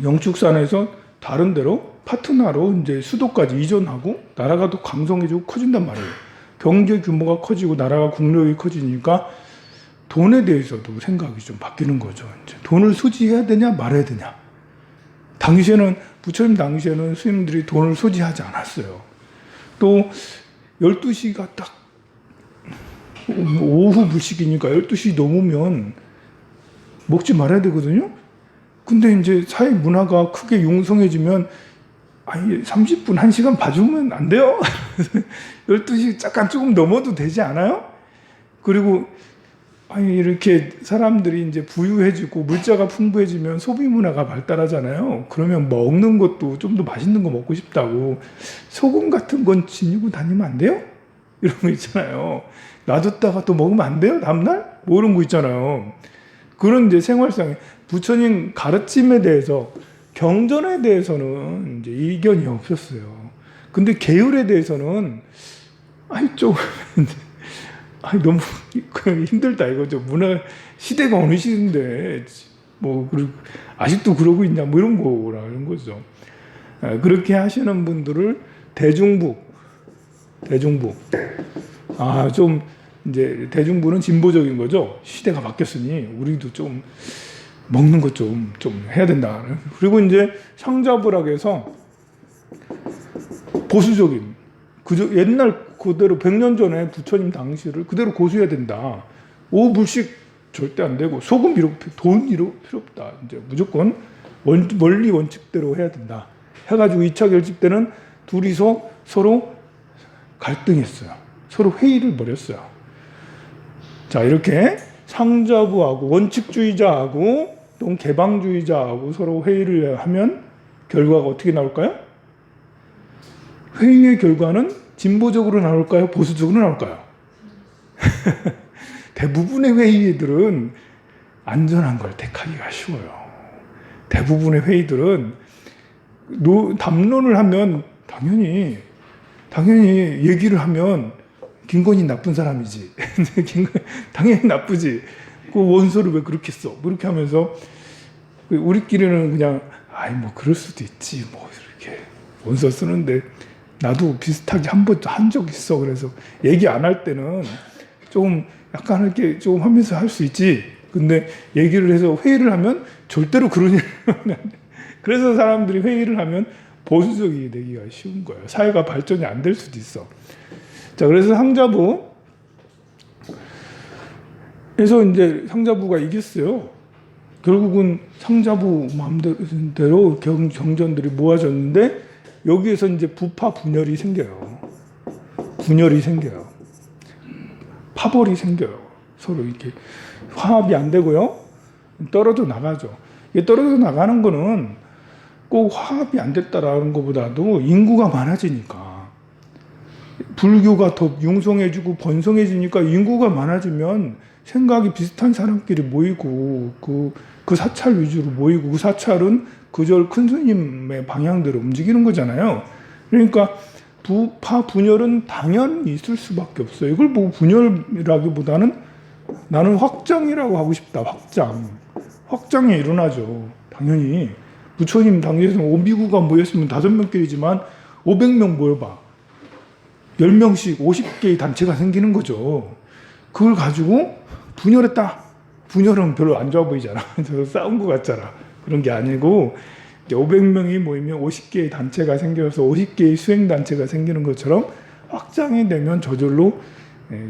영축산에서 다른 데로 파트나로 이제 수도까지 이전하고 나라가 더 강성해지고 커진단 말이에요. 경제 규모가 커지고 나라가 국력이 커지니까 돈에 대해서도 생각이 좀 바뀌는 거죠. 이제 돈을 소지해야 되냐 말아야 되냐. 당시에는 부처님 당시에는 스님들이 돈을 소지하지 않았어요. 또 12시가 딱 오후 불식이니까 12시 넘으면 먹지 말아야 되거든요. 근데 이제 사회 문화가 크게 융성해지면 아니 30분, 1시간 봐주면 안 돼요? 12시 잠깐 조금 넘어도 되지 않아요? 그리고 아니 이렇게 사람들이 이제 부유해지고 물자가 풍부해지면 소비 문화가 발달하잖아요. 그러면 먹는 것도 좀 더 맛있는 거 먹고 싶다고 소금 같은 건 지니고 다니면 안 돼요? 이런 거 있잖아요. 놔뒀다가 또 먹으면 안 돼요? 다음날? 뭐 이런 거 있잖아요. 그런 이제 생활상에 부처님 가르침에 대해서 경전에 대해서는 이제 이견이 없었어요. 근데 계율에 대해서는 너무 힘들다 이거죠. 문화 시대가 어느 시대인데 뭐 아직도 그러고 있냐 뭐 이런 거라는 거죠. 그렇게 하시는 분들을 대중부 좀 이제 대중부는 진보적인 거죠. 시대가 바뀌었으니 우리도 좀 먹는 것 좀 해야 된다. 그리고 이제 상자부락에서 보수적인 옛날 그대로 100년 전에 부처님 당시를 그대로 고수해야 된다. 오불식 절대 안 되고 소금 돈 필요 없다. 이제 무조건 원리 원칙대로 해야 된다. 해가지고 2차 결집 때는 둘이서 서로 갈등했어요. 서로 회의를 벌였어요. 자, 이렇게 상자부하고 원칙주의자하고 또 개방주의자하고 서로 회의를 하면 결과가 어떻게 나올까요? 회의의 결과는 진보적으로 나올까요? 보수적으로 나올까요? 대부분의 회의들은 안전한 걸 택하기가 쉬워요. 대부분의 회의들은 담론을 하면 당연히 얘기를 하면 김건희 나쁜 사람이지. 당연히 나쁘지. 그 원서를 왜 그렇게 써? 뭐 이렇게 하면서 우리끼리는 그냥 뭐 그럴 수도 있지. 뭐 이렇게 원서 쓰는데 나도 비슷하게 한 적 있어. 그래서 얘기 안 할 때는 좀 약간 이렇게 좀 하면서 할 수 있지. 근데 얘기를 해서 회의를 하면 절대로 그런 일을 하면 안 돼. 그래서 사람들이 회의를 하면 보수적이 되기가 쉬운 거예요. 사회가 발전이 안 될 수도 있어. 자, 그래서 상자부에서 이제 상자부가 이겼어요. 결국은 상자부 마음대로 경전들이 모아졌는데 여기에서 이제 부파 분열이 생겨요. 파벌이 생겨요. 서로 이렇게 화합이 안 되고요. 떨어져 나가죠. 이게 떨어져 나가는 거는 꼭 화합이 안 됐다라는 것보다도 인구가 많아지니까 불교가 더 융성해지고 번성해지니까 인구가 많아지면 생각이 비슷한 사람끼리 모이고 그 사찰 위주로 모이고 그 사찰은 그절 큰 스님의 방향대로 움직이는 거잖아요. 그러니까 부파 분열은 당연히 있을 수밖에 없어요. 이걸 뭐 분열이라기보다는 나는 확장이라고 하고 싶다. 확장이 일어나죠. 당연히 부처님 당시에서 오비구가 모였으면 5명끼리지만 500명 모여봐. 10명씩 50개의 단체가 생기는 거죠. 그걸 가지고 분열했다. 분열은 별로 안 좋아 보이잖아. 싸운 것 같잖아. 그런 게 아니고 500명이 모이면 50개의 단체가 생겨서 50개의 수행단체가 생기는 것처럼 확장이 되면 저절로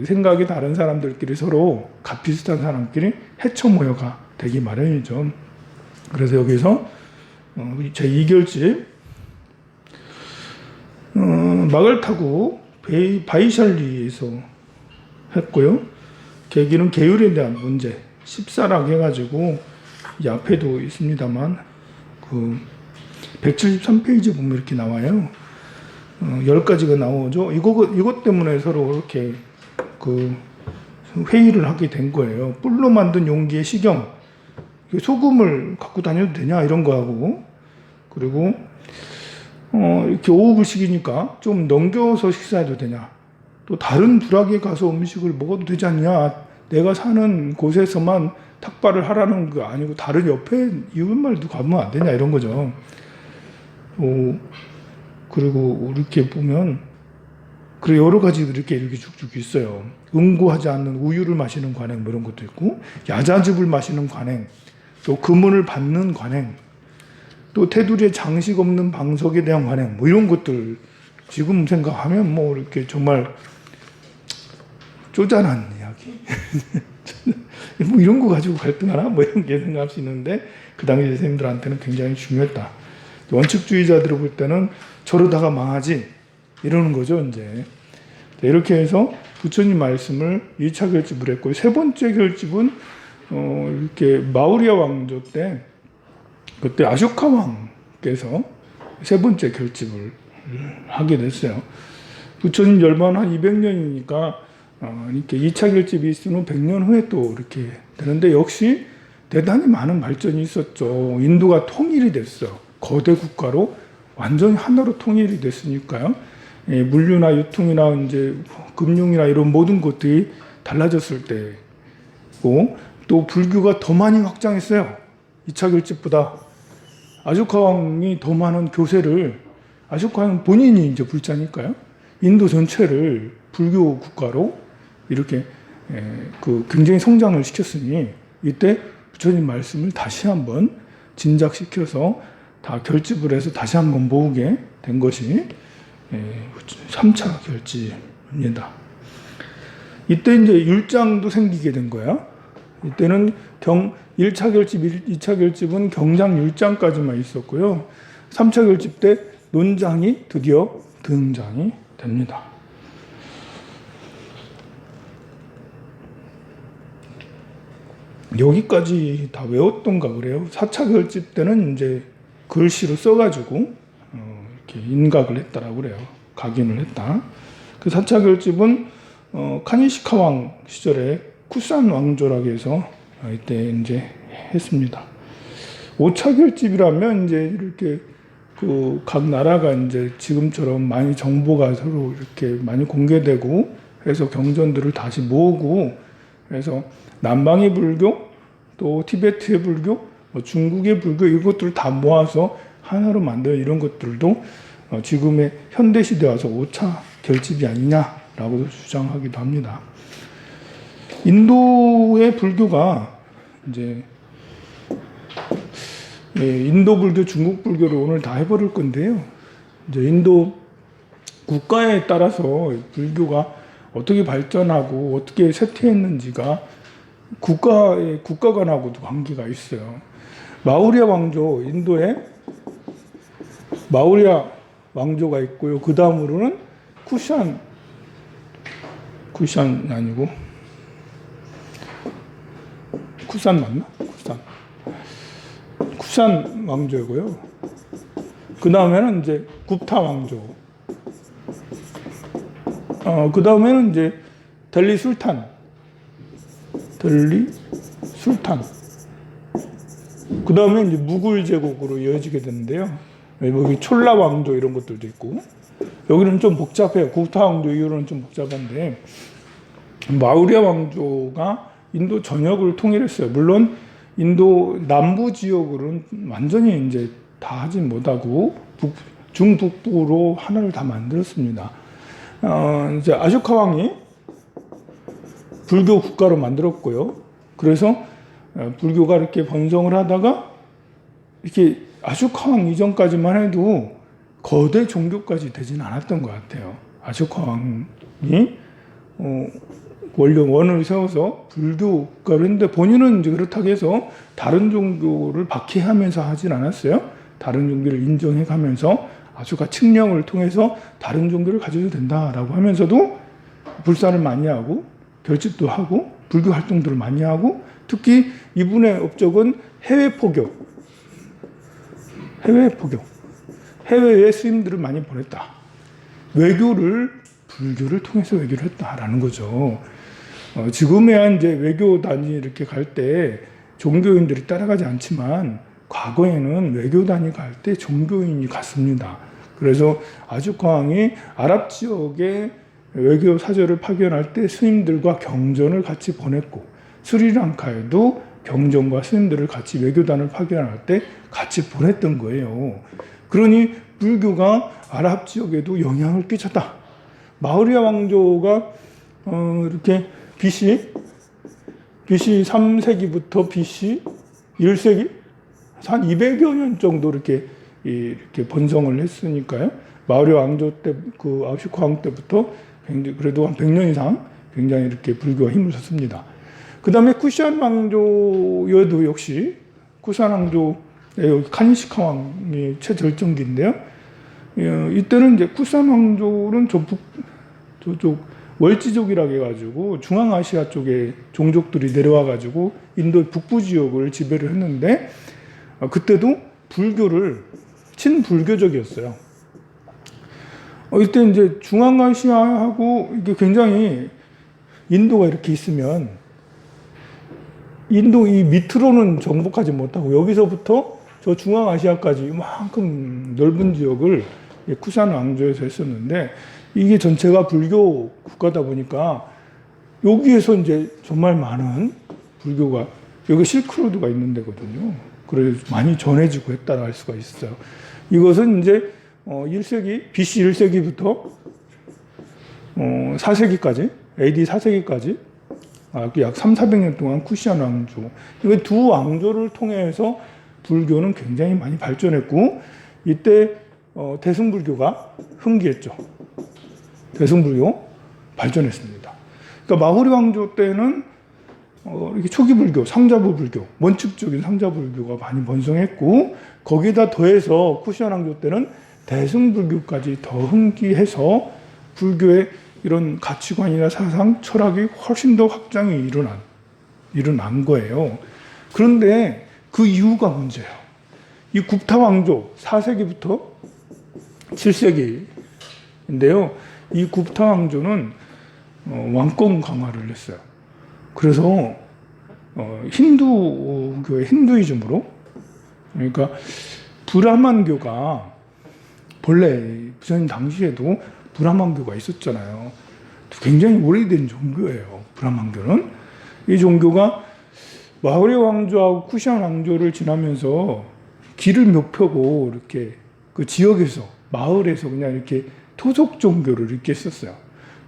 생각이 다른 사람들끼리 서로 값 비슷한 사람끼리 해쳐 모여가 되기 마련이죠. 그래서 여기서 제 2결집 막을 타고 바이샬리에서 했고요. 계기는 계율에 대한 문제 14락 해가지고 이 앞에도 있습니다만 그 173페이지 보면 이렇게 나와요. 10가지가 나오죠. 이것 때문에 서로 이렇게 그 회의를 하게 된 거예요. 뿔로 만든 용기의 식용, 소금을 갖고 다녀도 되냐 이런 거하고, 그리고 이렇게 5불씩이니까 좀 넘겨서 식사해도 되냐, 또 다른 부락에 가서 음식을 먹어도 되지 않냐, 내가 사는 곳에서만 탁발을 하라는 거 아니고 다른 옆에 이웃말도 가면 안 되냐 이런 거죠. 그리고 이렇게 보면 그래 여러 가지들 이렇게 쭉쭉 있어요. 응고하지 않는 우유를 마시는 관행 뭐 이런 것도 있고, 야자즙을 마시는 관행, 또 금은을 받는 관행, 또 테두리에 장식 없는 방석에 대한 관행 뭐 이런 것들 지금 생각하면 뭐 이렇게 정말 쪼잔한 이야기 뭐 이런 거 가지고 갈등하나 뭐 이런 게 생각할 수 있는데, 그 당시 선생님들한테는 굉장히 중요했다. 원칙주의자들을 볼 때는 저러다가 망하지 이러는 거죠. 이제 이렇게 해서 부처님 말씀을 2차 결집을 했고, 세 번째 결집은 이렇게 마우리아 왕조 때 그때 아쇼카 왕께서 세 번째 결집을 하게 됐어요. 부처님 열반 한 200년이니까 이렇게 2차 결집이 있으면 100년 후에 또 이렇게 되는데, 역시 대단히 많은 발전이 있었죠. 인도가 통일이 됐어. 거대 국가로 완전히 하나로 통일이 됐으니까요. 물류나 유통이나 이제 금융이나 이런 모든 것들이 달라졌을 때고, 또 불교가 더 많이 확장했어요. 2차 결집보다. 아쇼카 왕이 더 많은 교세를, 아쇼카 왕은 본인이 이제 불자니까요. 인도 전체를 불교 국가로 이렇게 그 굉장히 성장을 시켰으니, 이때 부처님 말씀을 다시 한번 진작시켜서 다 결집을 해서 다시 한번 모으게 된 것이 3차 결집입니다. 이때 이제 율장도 생기게 된 거야. 이때는 1차 결집, 2차 결집은 경장 율장까지만 있었고요. 3차 결집 때 논장이 드디어 등장이 됩니다. 여기까지 다 외웠던가 그래요. 4차 결집 때는 이제 글씨로 써가지고 이렇게 인각을 했다라고 그래요. 각인을 했다. 그 4차 결집은 카니시카 왕 시절에 쿠산 왕조라고 해서 이때 이제 했습니다. 5차 결집이라면 이제 이렇게 그 각 나라가 이제 지금처럼 많이 정보가 서로 이렇게 많이 공개되고 해서 경전들을 다시 모으고, 그래서 남방의 불교, 또 티베트의 불교, 중국의 불교 이것들을 다 모아서 하나로 만든 이런 것들도 지금의 현대 시대에 와서 5차 결집이 아니냐라고 주장하기도 합니다. 인도의 불교가 이제 인도 불교, 중국 불교를 오늘 다 해버릴 건데요. 이제 인도 국가에 따라서 불교가 어떻게 발전하고 어떻게 쇠퇴했는지가 국가 간하고도 관계가 있어요. 마우리아 왕조, 인도에 마우리아 왕조가 있고요. 그 다음으로는 쿠샨 아니고 쿠산 맞나? 쿠산 왕조고요. 그 다음에는 이제 굽타 왕조. 그 다음에는 이제 델리 술탄. 그 다음에 이제 무굴 제국으로 이어지게 되는데요. 여기 촐라 왕조 이런 것들도 있고, 여기는 좀 복잡해요. 굽타 왕조 이후로는 좀 복잡한데, 마우리아 왕조가 인도 전역을 통일했어요. 물론 인도 남부 지역으로는 완전히 이제 다 하진 못하고 중북부로 하나를 다 만들었습니다. 이제 아쇼카 왕이 불교 국가로 만들었고요. 그래서 불교가 이렇게 번성을 하다가 이렇게 아쇼카 왕 이전까지만 해도 거대 종교까지 되진 않았던 것 같아요. 아쇼카 왕이 원을 세워서 불교 국가를 했는데 본인은 이제 그렇다고 해서 다른 종교를 박해하면서 하진 않았어요. 다른 종교를 인정해가면서 아쇼카 칙령을 통해서 다른 종교를 가져도 된다라고 하면서도 불사를 많이 하고 결집도 하고 불교 활동들을 많이 하고 특히 이분의 업적은 해외 포교, 해외에 스님들을 많이 보냈다. 불교를 통해서 외교를 했다라는 거죠. 지금에야 이제 외교단이 이렇게 갈 때 종교인들이 따라가지 않지만 과거에는 외교단이 갈 때 종교인이 갔습니다. 그래서 아쇼카 왕이 아랍 지역에 외교 사절을 파견할 때 스님들과 경전을 같이 보냈고 스리랑카에도 경전과 스님들을 같이 외교단을 파견할 때 같이 보냈던 거예요. 그러니 불교가 아랍 지역에도 영향을 끼쳤다. 마우리아 왕조가 이렇게 BC 3세기부터 BC 1세기 한 200여 년 정도 이렇게 번성을 했으니까요. 마우리아 왕조 때, 그 아쇼카 왕 때부터 굉장히 그래도 한 100년 이상 굉장히 이렇게 불교가 힘을 썼습니다. 그 다음에 쿠시안 왕조여도 역시 쿠시안 왕조 카니시카 왕이 최절정기인데요. 이때는 이제 쿠시안 왕조는 저쪽 월지족이라고 해가지고 중앙아시아 쪽에 종족들이 내려와가지고 인도 북부 지역을 지배를 했는데 그때도 불교를 친불교적이었어요. 이때 이제 중앙아시아하고 이게 굉장히 인도가 이렇게 있으면 인도 이 밑으로는 정복하지 못하고 여기서부터 저 중앙아시아까지 이만큼 넓은 지역을 쿠산 왕조에서 했었는데 이게 전체가 불교 국가다 보니까 여기에서 이제 정말 많은 불교가 여기 실크로드가 있는 데거든요. 그래서 많이 전해지고 했다고 할 수가 있어요. 이것은 이제 1세기, BC 1세기부터 4세기까지, AD 4세기까지 약 3,400년 동안 쿠시안 왕조. 이 두 왕조를 통해서 불교는 굉장히 많이 발전했고 이때 대승불교가 흥기했죠. 대승불교 발전했습니다. 그러니까 마호리 왕조 때는 이렇게 초기 불교, 상자부 불교, 원칙적인 상자불교가 많이 번성했고 거기다 더해서 쿠시안 왕조 때는 대승불교까지 더 흥기해서 불교의 이런 가치관이나 사상, 철학이 훨씬 더 확장이 일어난 거예요. 그런데 그 이유가 문제예요. 이 굽타 왕조 4세기부터 7세기인데요. 이 굽타 왕조는 왕권 강화를 했어요. 그래서 힌두교의 힌두이즘으로 그러니까 브라만교가 본래 부처님 당시에도 브라만교가 있었잖아요. 굉장히 오래된 종교예요. 브라만교는 이 종교가 마우리 왕조하고 쿠시안 왕조를 지나면서 길을 몇 펴고 이렇게 그 지역에서 마을에서 그냥 이렇게 토속 종교를 이렇게 했었어요.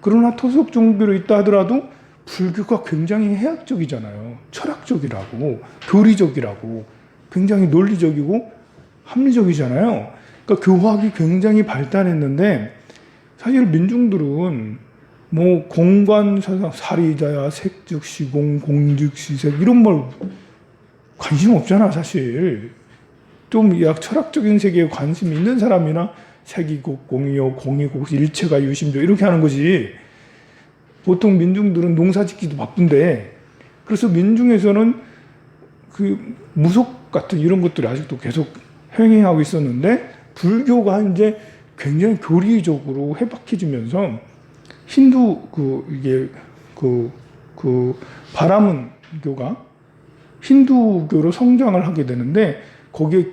그러나 토속 종교로 있다 하더라도 불교가 굉장히 해학적이잖아요. 철학적이라고 교리적이라고 굉장히 논리적이고 합리적이잖아요. 그러니까 교학이 굉장히 발달했는데 사실 민중들은 뭐 공관사상, 사리자야, 색즉시공, 공즉시색 이런 말 관심 없잖아 사실. 좀 약 철학적인 세계에 관심 있는 사람이나 색이고 공이요, 공이고 일체가 유심조 이렇게 하는 거지. 보통 민중들은 농사짓기도 바쁜데 그래서 민중에서는 그 무속 같은 이런 것들이 아직도 계속 행행하고 있었는데 불교가 이제 굉장히 교리적으로 해박해지면서 힌두 바라문교가 힌두교로 성장을 하게 되는데 거기에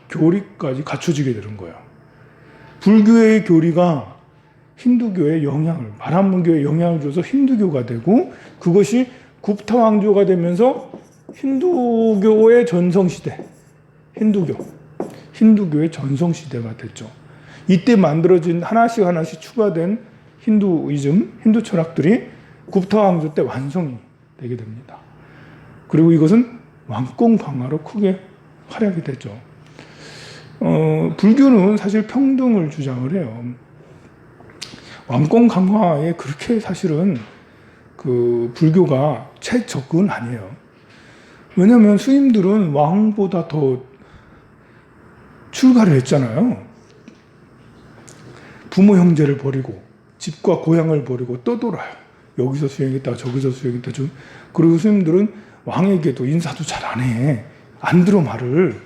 교리까지 갖춰지게 되는 거예요. 불교의 교리가 힌두교의 영향을, 바라문교의 영향을 줘서 힌두교가 되고 그것이 굽타 왕조가 되면서 힌두교의 전성시대, 힌두교의 전성시대가 됐죠. 이때 만들어진 하나씩 추가된 힌두이즘, 힌두 철학들이 굽타 왕조 때 완성이 되게 됩니다. 그리고 이것은 왕권 강화로 크게 활약이 되죠. 불교는 사실 평등을 주장을 해요. 왕권 강화에 그렇게 사실은 그 불교가 최적은 아니에요. 왜냐하면 스님들은 왕보다 더 출가를 했잖아요. 부모 형제를 버리고 집과 고향을 버리고 떠돌아요. 여기서 수행했다 저기서 수행했다. 그리고 스님들은 왕에게도 인사도 잘 안 해. 안 들어 말을.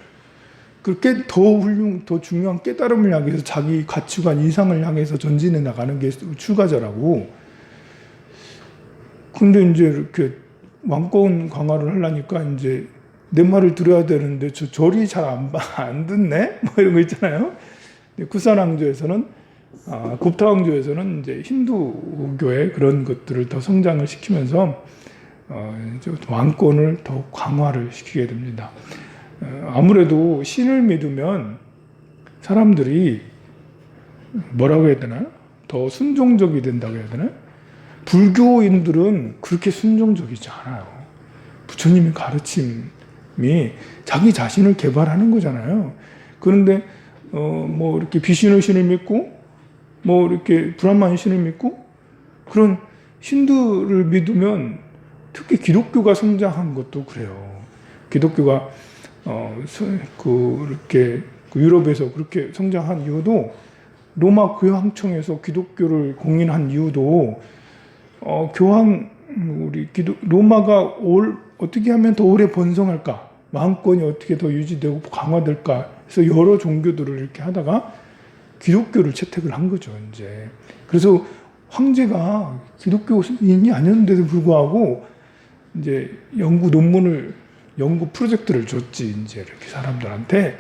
그렇게 더 중요한 깨달음을 향해서 자기 가치관 이상을 향해서 전진해 나가는 게 출가자라고. 근데 이제 이렇게 왕권 강화를 하려니까 이제 내 말을 들어야 되는데 절이 잘 안 듣네? 뭐 이런 거 있잖아요. 쿠산왕조에서는 굽타 왕조에서는 이제 힌두교의 그런 것들을 더 성장을 시키면서 왕권을 더 강화를 시키게 됩니다. 아무래도 신을 믿으면 사람들이 뭐라고 해야 되나? 더 순종적이 된다고 해야 되나? 불교인들은 그렇게 순종적이지 않아요. 부처님의 가르침이 자기 자신을 개발하는 거잖아요. 그런데 뭐 이렇게 비신의 신을 믿고 뭐 이렇게 브라హ్మణ 신을 믿고 그런 신들을 믿으면 특히 기독교가 성장한 것도 그래요. 기독교가 이렇게 유럽에서 그렇게 성장한 이유도 로마 교황청에서 기독교를 공인한 이유도 로마가 어떻게 하면 더 오래 번성할까? 왕권이 어떻게 더 유지되고 강화될까? 그래서 여러 종교들을 이렇게 하다가 기독교를 채택을 한 거죠, 이제. 그래서 황제가 기독교인이 아니었는데도 불구하고 이제 연구 프로젝트를 줬지, 이제 이렇게 사람들한테,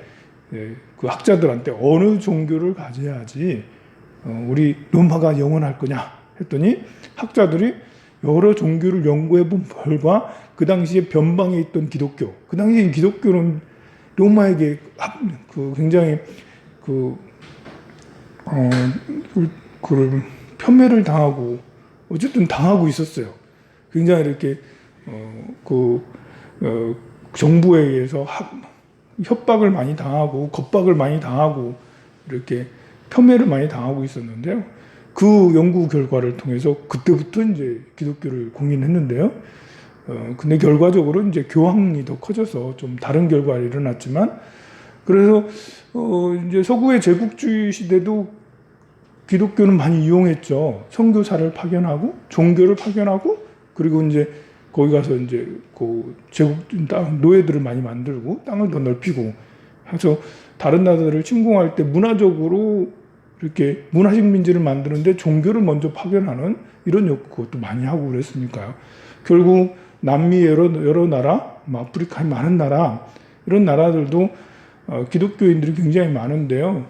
그 학자들한테 어느 종교를 가져야지 우리 로마가 영원할 거냐 했더니 굉장히 여러 종교를 연구해 본 결과 그 당시에 변방에 있던 기독교, 그 당시에 기독교는 로마에게 굉장히 편매를 당하고 어쨌든 당하고 있었어요. 굉장히 이렇게 정부에 의해서 협박을 많이 당하고 겁박을 많이 당하고 이렇게 편매를 많이 당하고 있었는데요. 그 연구 결과를 통해서 그때부터 이제 기독교를 공인했는데요. 근데 결과적으로 이제 교황이 더 커져서 좀 다른 결과가 일어났지만, 그래서 이제 서구의 제국주의 시대도 기독교는 많이 이용했죠. 선교사를 파견하고 종교를 파견하고 그리고 이제 거기 가서 이제 그 노예들을 많이 만들고 땅을 더 넓히고 해서 다른 나라들을 침공할 때 문화적으로 이렇게 문화식 민지를 만드는데 종교를 먼저 파견하는 이런 것도 많이 하고 그랬으니까요. 결국 남미 여러 나라, 아프리카의 많은 나라, 이런 나라들도 기독교인들이 굉장히 많은데요.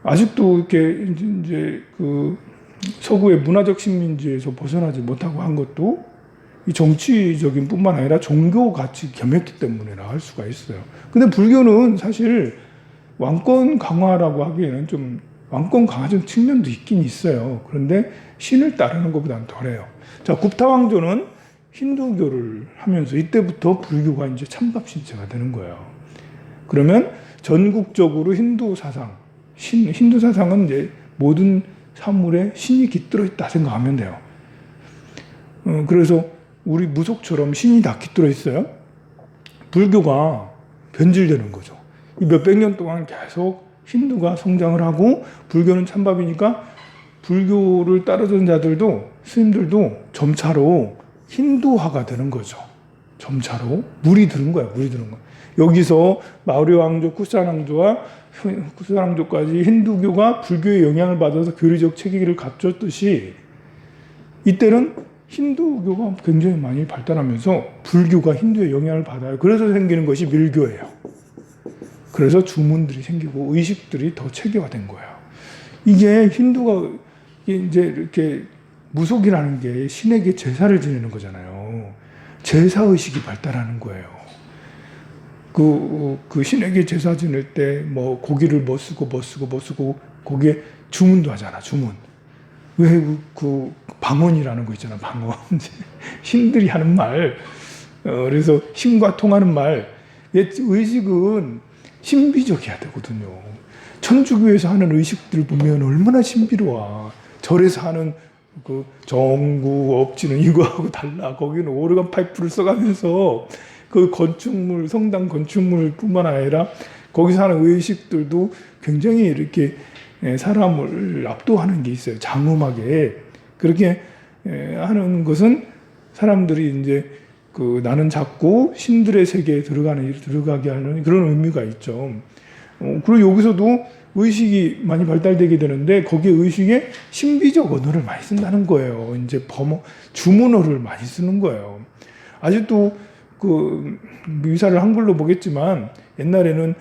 아직도 이렇게 이제 그 서구의 문화적 식민지에서 벗어나지 못하고 한 것도 이 정치적인 뿐만 아니라 종교 같이 겸했기 때문이라 할 수가 있어요. 근데 불교는 사실 왕권 강화라고 하기에는 좀 왕권 강화적 측면도 있긴 있어요. 그런데 신을 따르는 것보다는 덜해요. 자, 굽타 왕조는 힌두교를 하면서 이때부터 불교가 이제 찬밥 신체가 되는 거예요. 그러면 전국적으로 힌두 사상은 이제 모든 사물에 신이 깃들어 있다 생각하면 돼요. 그래서 우리 무속처럼 신이 다 깃들어 있어요. 불교가 변질되는 거죠. 이 몇백 년 동안 계속 힌두가 성장을 하고 불교는 찬밥이니까 불교를 따르던 자들도 스님들도 점차로 힌두화가 되는 거죠. 점차로 물이 드는 거야. 여기서 마우리 왕조, 쿠산 왕조까지 힌두교가 불교의 영향을 받아서 교리적 체계를 갖췄듯이 이때는 힌두교가 굉장히 많이 발달하면서 불교가 힌두의 영향을 받아요. 그래서 생기는 것이 밀교예요. 그래서 주문들이 생기고 의식들이 더 체계화된 거예요. 이게 힌두가 이제 이렇게 무속이라는 게 신에게 제사를 지내는 거잖아요. 제사 의식이 발달하는 거예요. 그 신에게 제사 지낼 때 뭐 고기를 쓰고 거기에 주문도 하잖아. 주문. 왜 그 방언이라는 거 있잖아. 방언. 신들이 하는 말. 그래서 신과 통하는 말. 의식은 신비적이어야 되거든요. 천주교에서 하는 의식들 보면 얼마나 신비로워. 절에서 하는 그 정구 엎지는 이거하고 달라. 거기는 오르간 파이프를 써가면서 그 건축물, 성당 건축물뿐만 아니라 거기서 하는 의식들도 굉장히 이렇게 사람을 압도하는 게 있어요. 장엄하게. 그렇게 하는 것은 사람들이 이제 그 나는 자꾸 신들의 세계에 들어가게 하는 그런 의미가 있죠. 그리고 여기서도 의식이 많이 발달되게 되는데 거기에 의식에 신비적 언어를 많이 쓴다는 거예요. 이제 주문어를 많이 쓰는 거예요. 아직도 그 미사를 한글로 보겠지만 옛날에는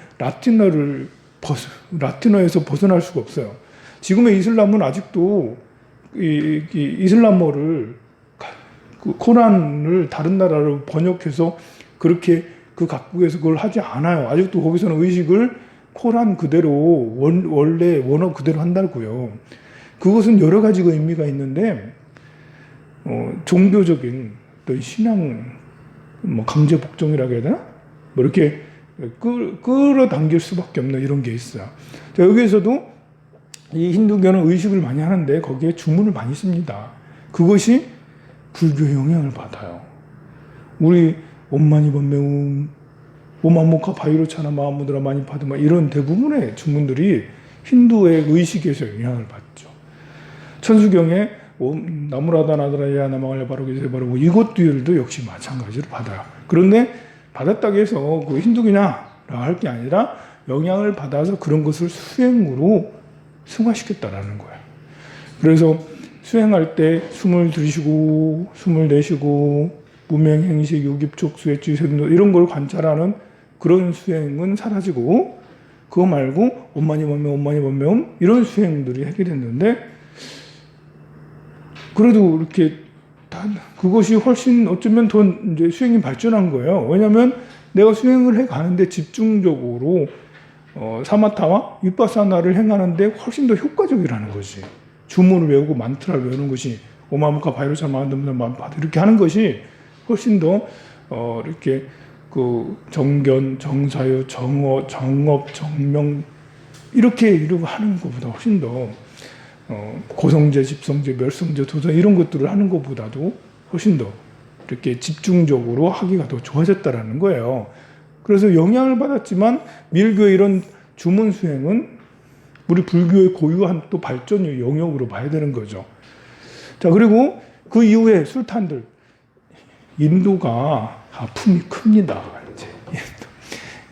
라틴어에서 벗어날 수가 없어요. 지금의 이슬람은 아직도 이슬람어를 그 코란을 다른 나라로 번역해서 그렇게 그 각국에서 그걸 하지 않아요. 아직도 거기서는 의식을 코란 그대로 원래 원어 그대로 한다고요. 그것은 여러 가지가 의미가 있는데 종교적인 또 신앙 강제 복종이라고 해야 되나? 뭐 이렇게 끌어당길 수밖에 없는 이런 게 있어요. 자, 여기에서도 이 힌두교는 의식을 많이 하는데 거기에 주문을 많이 씁니다. 그것이 불교의 영향을 받아요. 우리 옴마니 밤메움, 오마모카 바이로차나 마하무드라 많이 파드마 이런 대부분의 주문들이 힌두의 의식에서 영향을 받죠. 천수경에 나무라다나드라야 나마갈야 바로게세 바르고 이것들도 역시 마찬가지로 받아요. 그런데 받았다고 해서 그 힌두교냐라고 할 게 아니라 영향을 받아서 그런 것을 수행으로 승화시켰다라는 거예요. 그래서 수행할 때 숨을 들이쉬고 숨을 내쉬고 무명행식, 유깁촉, 수액지, 쇠도 이런 걸 관찰하는 그런 수행은 사라지고 그거 말고 엄마니 밤매 이런 수행들이 하게 됐는데 그래도 이렇게 그것이 훨씬 어쩌면 더 이제 수행이 발전한 거예요. 왜냐하면 내가 수행을 해 가는데 집중적으로 사마타와 위파사나를 행하는데 훨씬 더 효과적이라는 것이 주문을 외우고 만트라를 외우는 것이 오마무카 바이로차 마한드문다 만파드 이렇게 하는 것이 훨씬 더 이렇게 그 정견, 정사유, 정어, 정업, 정명 이렇게 하는 것보다 훨씬 더 고성제, 집성제, 멸성제, 도성 이런 것들을 하는 것보다도 훨씬 더 이렇게 집중적으로 하기가 더 좋아졌다라는 거예요. 그래서 영향을 받았지만 밀교의 이런 주문 수행은 우리 불교의 고유한 또 발전의 영역으로 봐야 되는 거죠. 자, 그리고 그 이후에 술탄들 인도가 아픔이 큽니다. 이제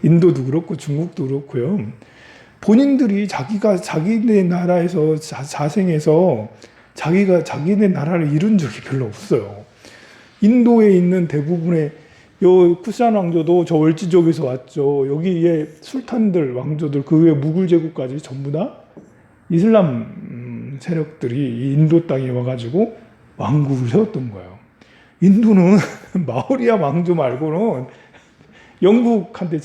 인도도 그렇고 중국도 그렇고요. 본인들이 자기네 나라에서 자생해서 자기네 나라를 이룬 적이 별로 없어요. 인도에 있는 대부분의 쿠산 왕조도 저 월지족에서 왔죠. 여기에 술탄들 왕조들 그 외에 무굴 제국까지 전부 다 이슬람 세력들이 인도 땅에 와가지고 왕국을 세웠던 거예요. 인도는 마우리아 왕조 말고는 영국한테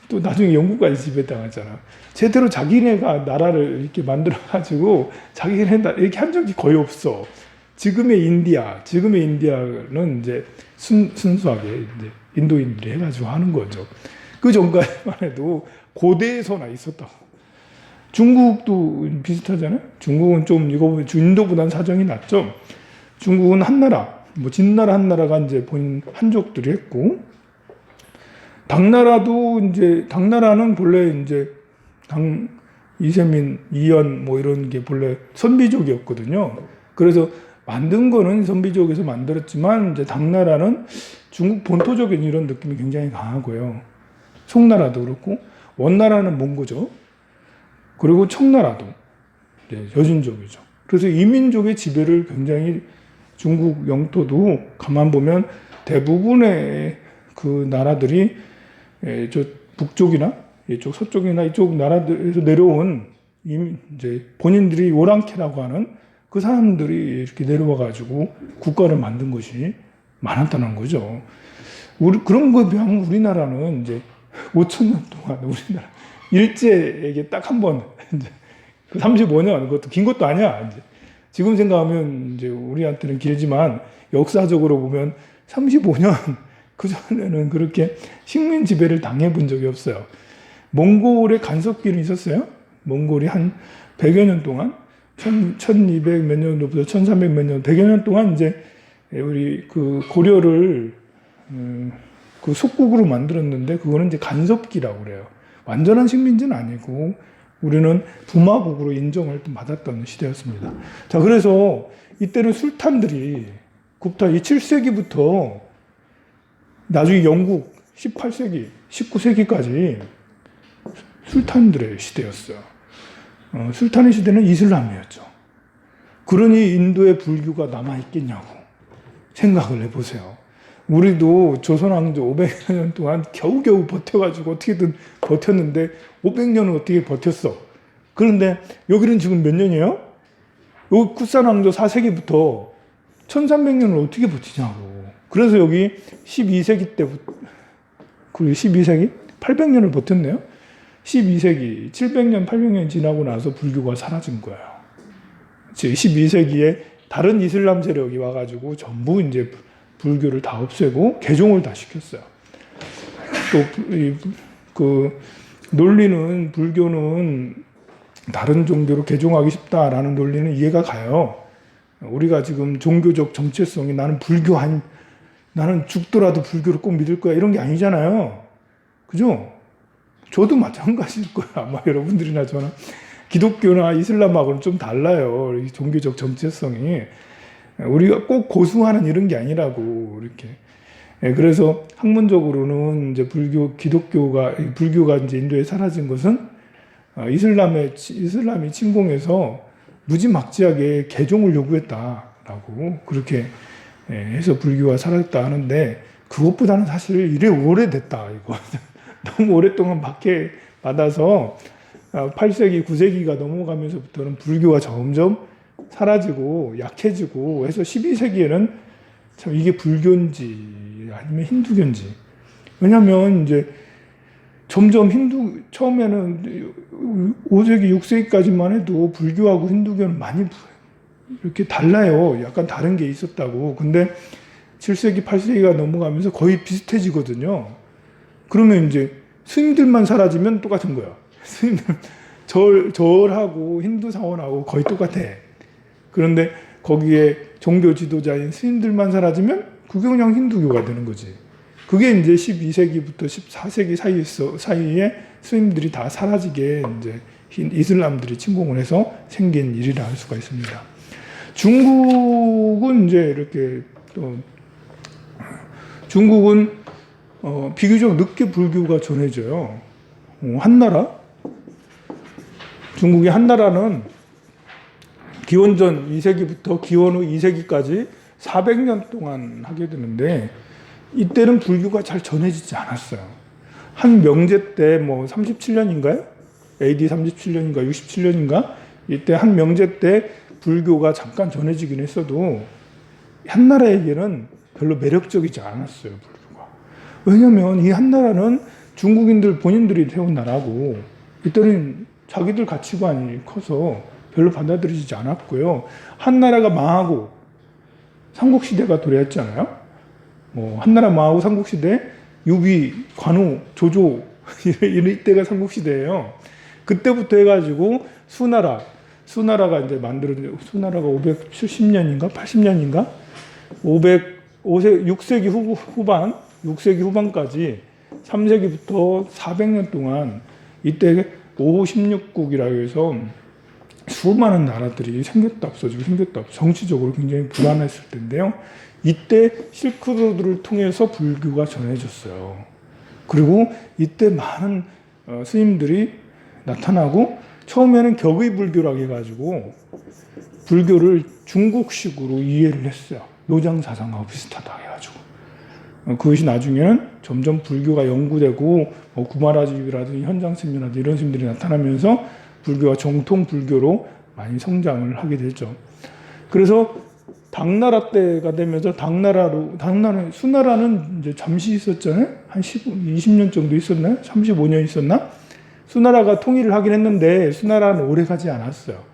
또 나중에 영국까지 지배당했잖아. 제대로 자기네가 나라를 이렇게 만들어가지고 자기네 이렇게 한 적이 거의 없어. 지금의 인디아는 이제 순수하게 이제 인도인들이 해가지고 하는 거죠. 그 전까지만 해도 고대에서나 있었다고. 중국도 비슷하잖아요. 중국은 좀 이거 보면 인도보다는 사정이 낫죠. 중국은 한나라, 진나라 한나라가 이제 본인 한족들이 했고, 당나라는 본래 이제 이세민, 이연 이런 게 본래 선비족이었거든요. 그래서 만든 거는 선비족에서 만들었지만 이제 당나라는 중국 본토적인 이런 느낌이 굉장히 강하고요. 송나라도 그렇고 원나라는 몽고죠. 그리고 청나라도 여진족이죠. 그래서 이민족의 지배를 굉장히 중국 영토도 가만 보면 대부분의 그 나라들이 저 북쪽이나 이쪽 서쪽이나 이쪽 나라들에서 내려온 이제 본인들이 오랑캐라고 하는 그 사람들이 이렇게 내려와 가지고 국가를 만든 것이 많았다는 거죠. 그런 거에 비하면 우리나라는 이제 5,000년 동안 우리나라 일제에게 딱 한 번 이제 35년 그것도 긴 것도 아니야. 이제 지금 생각하면 이제 우리한테는 길지만 역사적으로 보면 35년 그 전에는 그렇게 식민 지배를 당해 본 적이 없어요. 몽골의 간섭기는 있었어요. 몽골이 한 100여 년 동안 1200 몇 년도부터 1300 몇 년, 100여 년 동안 이제 우리 그 고려를 그 속국으로 만들었는데 그거는 이제 간섭기라고 그래요. 완전한 식민지는 아니고 우리는 부마국으로 인정을 받았던 시대였습니다. 자, 그래서 이때는 술탄들이 굽타 이 7세기부터 나중에 영국 18세기, 19세기까지 술탄들의 시대였어요. 술탄의 시대는 이슬람이었죠. 그러니 인도에 불교가 남아있겠냐고 생각을 해보세요. 우리도 조선왕조 500년 동안 겨우겨우 버텨가지고 어떻게든 버텼는데 500년을 어떻게 버텼어. 그런데 여기는 지금 몇 년이에요? 여기 쿠산왕조 4세기부터 1300년을 어떻게 버티냐고. 그래서 여기 12세기 때부터, 그리고 12세기? 800년을 버텼네요? 12세기, 700년, 800년 지나고 나서 불교가 사라진 거예요. 즉 12세기에 다른 이슬람 세력이 와가지고 전부 이제 불교를 다 없애고 개종을 다 시켰어요. 또 그 논리는 불교는 다른 종교로 개종하기 쉽다라는 논리는 이해가 가요. 우리가 지금 종교적 정체성이 나는 죽더라도 불교를 꼭 믿을 거야 이런 게 아니잖아요. 그죠? 저도 마찬가지일 거예요. 아마 여러분들이나 저나 기독교나 이슬람하고는 좀 달라요. 이 종교적 정체성이. 우리가 꼭 고수하는 이런 게 아니라고, 이렇게. 그래서 학문적으로는 이제 불교가 이제 인도에 사라진 것은 이슬람이 침공해서 무지막지하게 개종을 요구했다라고 그렇게 해서 불교가 사라졌다 하는데 그것보다는 사실 이래 오래됐다, 이거. 너무 오랫동안 박해 받아서 8세기, 9세기가 넘어가면서부터는 불교가 점점 사라지고 약해지고 해서 12세기에는 참 이게 불교인지 아니면 힌두교인지. 왜냐면 이제 점점 처음에는 5세기, 6세기까지만 해도 불교하고 힌두교는 많이 이렇게 달라요. 약간 다른 게 있었다고. 근데 7세기, 8세기가 넘어가면서 거의 비슷해지거든요. 그러면 이제 스님들만 사라지면 똑같은 거야. 스님들, 절하고 힌두 사원하고 거의 똑같아. 그런데 거기에 종교 지도자인 스님들만 사라지면 그게 그냥 힌두교가 되는 거지. 그게 이제 12세기부터 14세기 사이에 스님들이 다 사라지게 이제 이슬람들이 침공을 해서 생긴 일이라 할 수가 있습니다. 중국은 이제 이렇게 또 중국은 비교적 늦게 불교가 전해져요. 한나라? 중국의 한나라는 기원전 2세기부터 기원 후 2세기까지 400년 동안 하게 되는데 이때는 불교가 잘 전해지지 않았어요. 한 명제 때 뭐 37년인가요? AD 37년인가 67년인가? 이때 한 명제 때 불교가 잠깐 전해지긴 했어도 한나라에게는 별로 매력적이지 않았어요, 불교가. 왜냐면 이 한나라는 중국인들 본인들이 세운 나라고 이때는 자기들 가치관이 커서 별로 받아들이지 않았고요. 한나라가 망하고 삼국시대가 도래했잖아요. 한나라 망하고 삼국시대, 유비, 관우, 조조 이때가 삼국시대예요. 그때부터 해가지고 수나라가 이제 수나라가 570년인가 80년인가 6세기 후반 6세기 후반까지 3세기부터 400년 동안 이때 5, 16국이라고 해서 수많은 나라들이 생겼다 없어지고 정치적으로 굉장히 불안했을 텐데요. 이때 실크로드를 통해서 불교가 전해졌어요. 그리고 이때 많은 스님들이 나타나고 처음에는 격의 불교라고 해가지고 불교를 중국식으로 이해를 했어요. 노장사상하고 비슷하다 해가지고. 그것이 나중에는 점점 불교가 연구되고 구마라집이라든지 현장스님이라든지 이런 스님들이 나타나면서 불교가 정통 불교로 많이 성장을 하게 되죠. 그래서 당나라 때가 되면서 수나라는 이제 잠시 있었잖아요. 한 20년 정도 있었나요? 35년 있었나? 수나라가 통일을 하긴 했는데 수나라는 오래 가지 않았어요.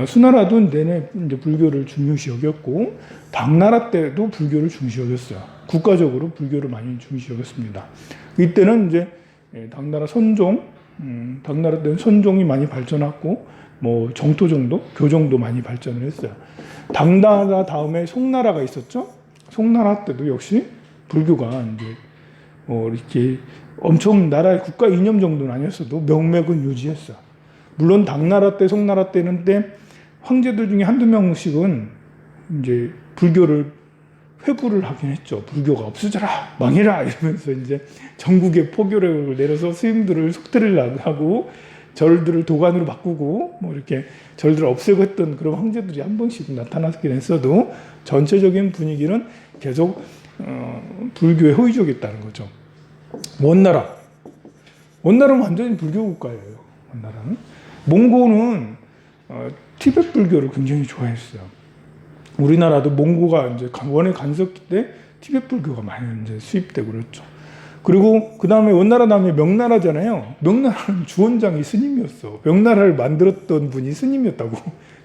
수나라도 내내 이제 불교를 중요시 여겼고 당나라 때도 불교를 중요시 여겼어요. 국가적으로 불교를 많이 중요시 여겼습니다. 이때는 이제 당나라 때는 선종이 많이 발전했고 뭐 정토 정도, 교정도 많이 발전을 했어요. 당나라 다음에 송나라가 있었죠. 송나라 때도 역시 불교가 이제 이렇게 엄청 나라의 국가 이념 정도는 아니었어도 명맥은 유지했어. 물론 당나라 때, 송나라 때는 황제들 중에 한두 명씩은 이제 불교를 회부를 하긴 했죠. 불교가 없어져라, 망해라 이러면서 이제 전국에 포교령을 내려서 스님들을 속퇴를 하고 절들을 도관으로 바꾸고 뭐 이렇게 절들을 없애고 했던 그런 황제들이 한 번씩 나타났긴 했어도 전체적인 분위기는 계속 불교에 호의적이었다는 거죠. 원나라는 완전히 불교 국가예요. 원나라는 몽고는 티베트 불교를 굉장히 좋아했어요. 우리나라도 몽고가 이제 원에 간섭기 때 티베트 불교가 많이 이제 수입되고 그랬죠. 그리고 그 다음에 원나라 다음에 명나라잖아요. 명나라는 주원장이 스님이었어. 명나라를 만들었던 분이 스님이었다고.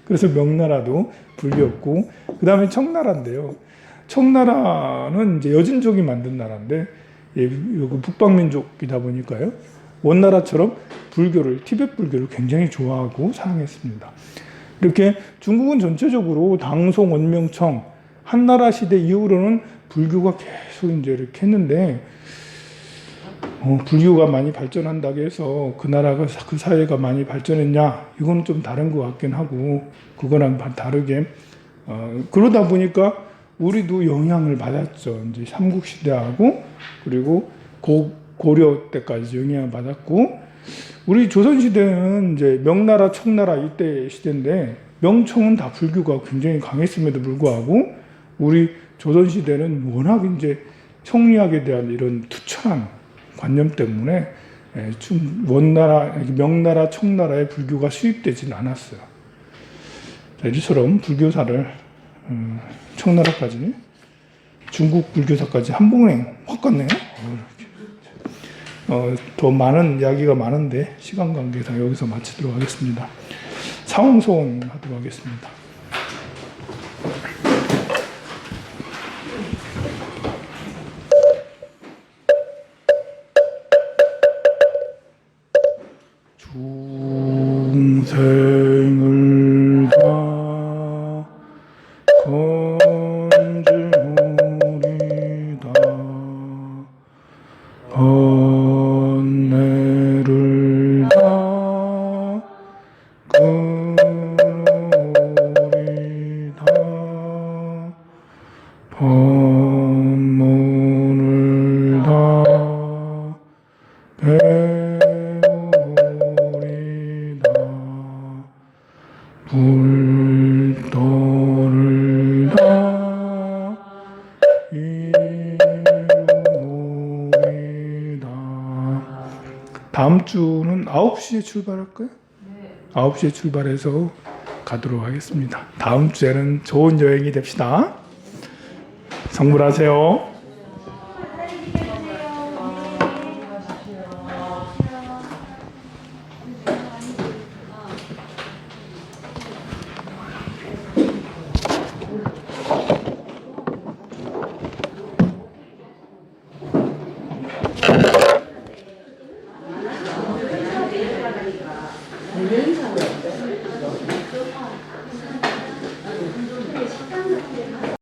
그래서 명나라도 불교였고, 그 다음에 청나라인데요. 청나라는 이제 여진족이 만든 나라인데, 여기 북방민족이다 보니까요. 원나라처럼 불교를, 티베트 불교를 굉장히 좋아하고 사랑했습니다. 이렇게 중국은 전체적으로 당송, 원명청, 한나라 시대 이후로는 불교가 계속 이제 이렇게 했는데, 불교가 많이 발전한다고 해서 그 나라가, 그 사회가 많이 발전했냐? 이건 좀 다른 것 같긴 하고, 그거랑 다르게, 그러다 보니까 우리도 영향을 받았죠. 이제 삼국시대하고, 그리고 고려 때까지 영향을 받았고, 우리 조선시대는 이제 명나라, 청나라 이때 시대인데, 명청은 다 불교가 굉장히 강했음에도 불구하고, 우리 조선시대는 워낙 이제 성리학에 대한 이런 투철한 관념 때문에 원나라, 명나라, 청나라의 불교가 수입되지는 않았어요. 이처럼 불교사를 청나라까지, 중국 불교사까지 한 번에 확 갔네요. 더 많은 이야기가 많은데 시간 관계상 여기서 마치도록 하겠습니다. 사홍소원 하도록 하겠습니다. 중생을 다 건지우리다. 번뇌를 다 끊으리다. 법문을 다 불도를 다 이루리다. 다음 주는 9시에 출발할까요? 네. 9시에 출발해서 가도록 하겠습니다. 다음 주에는 좋은 여행이 됩시다. 성불하세요.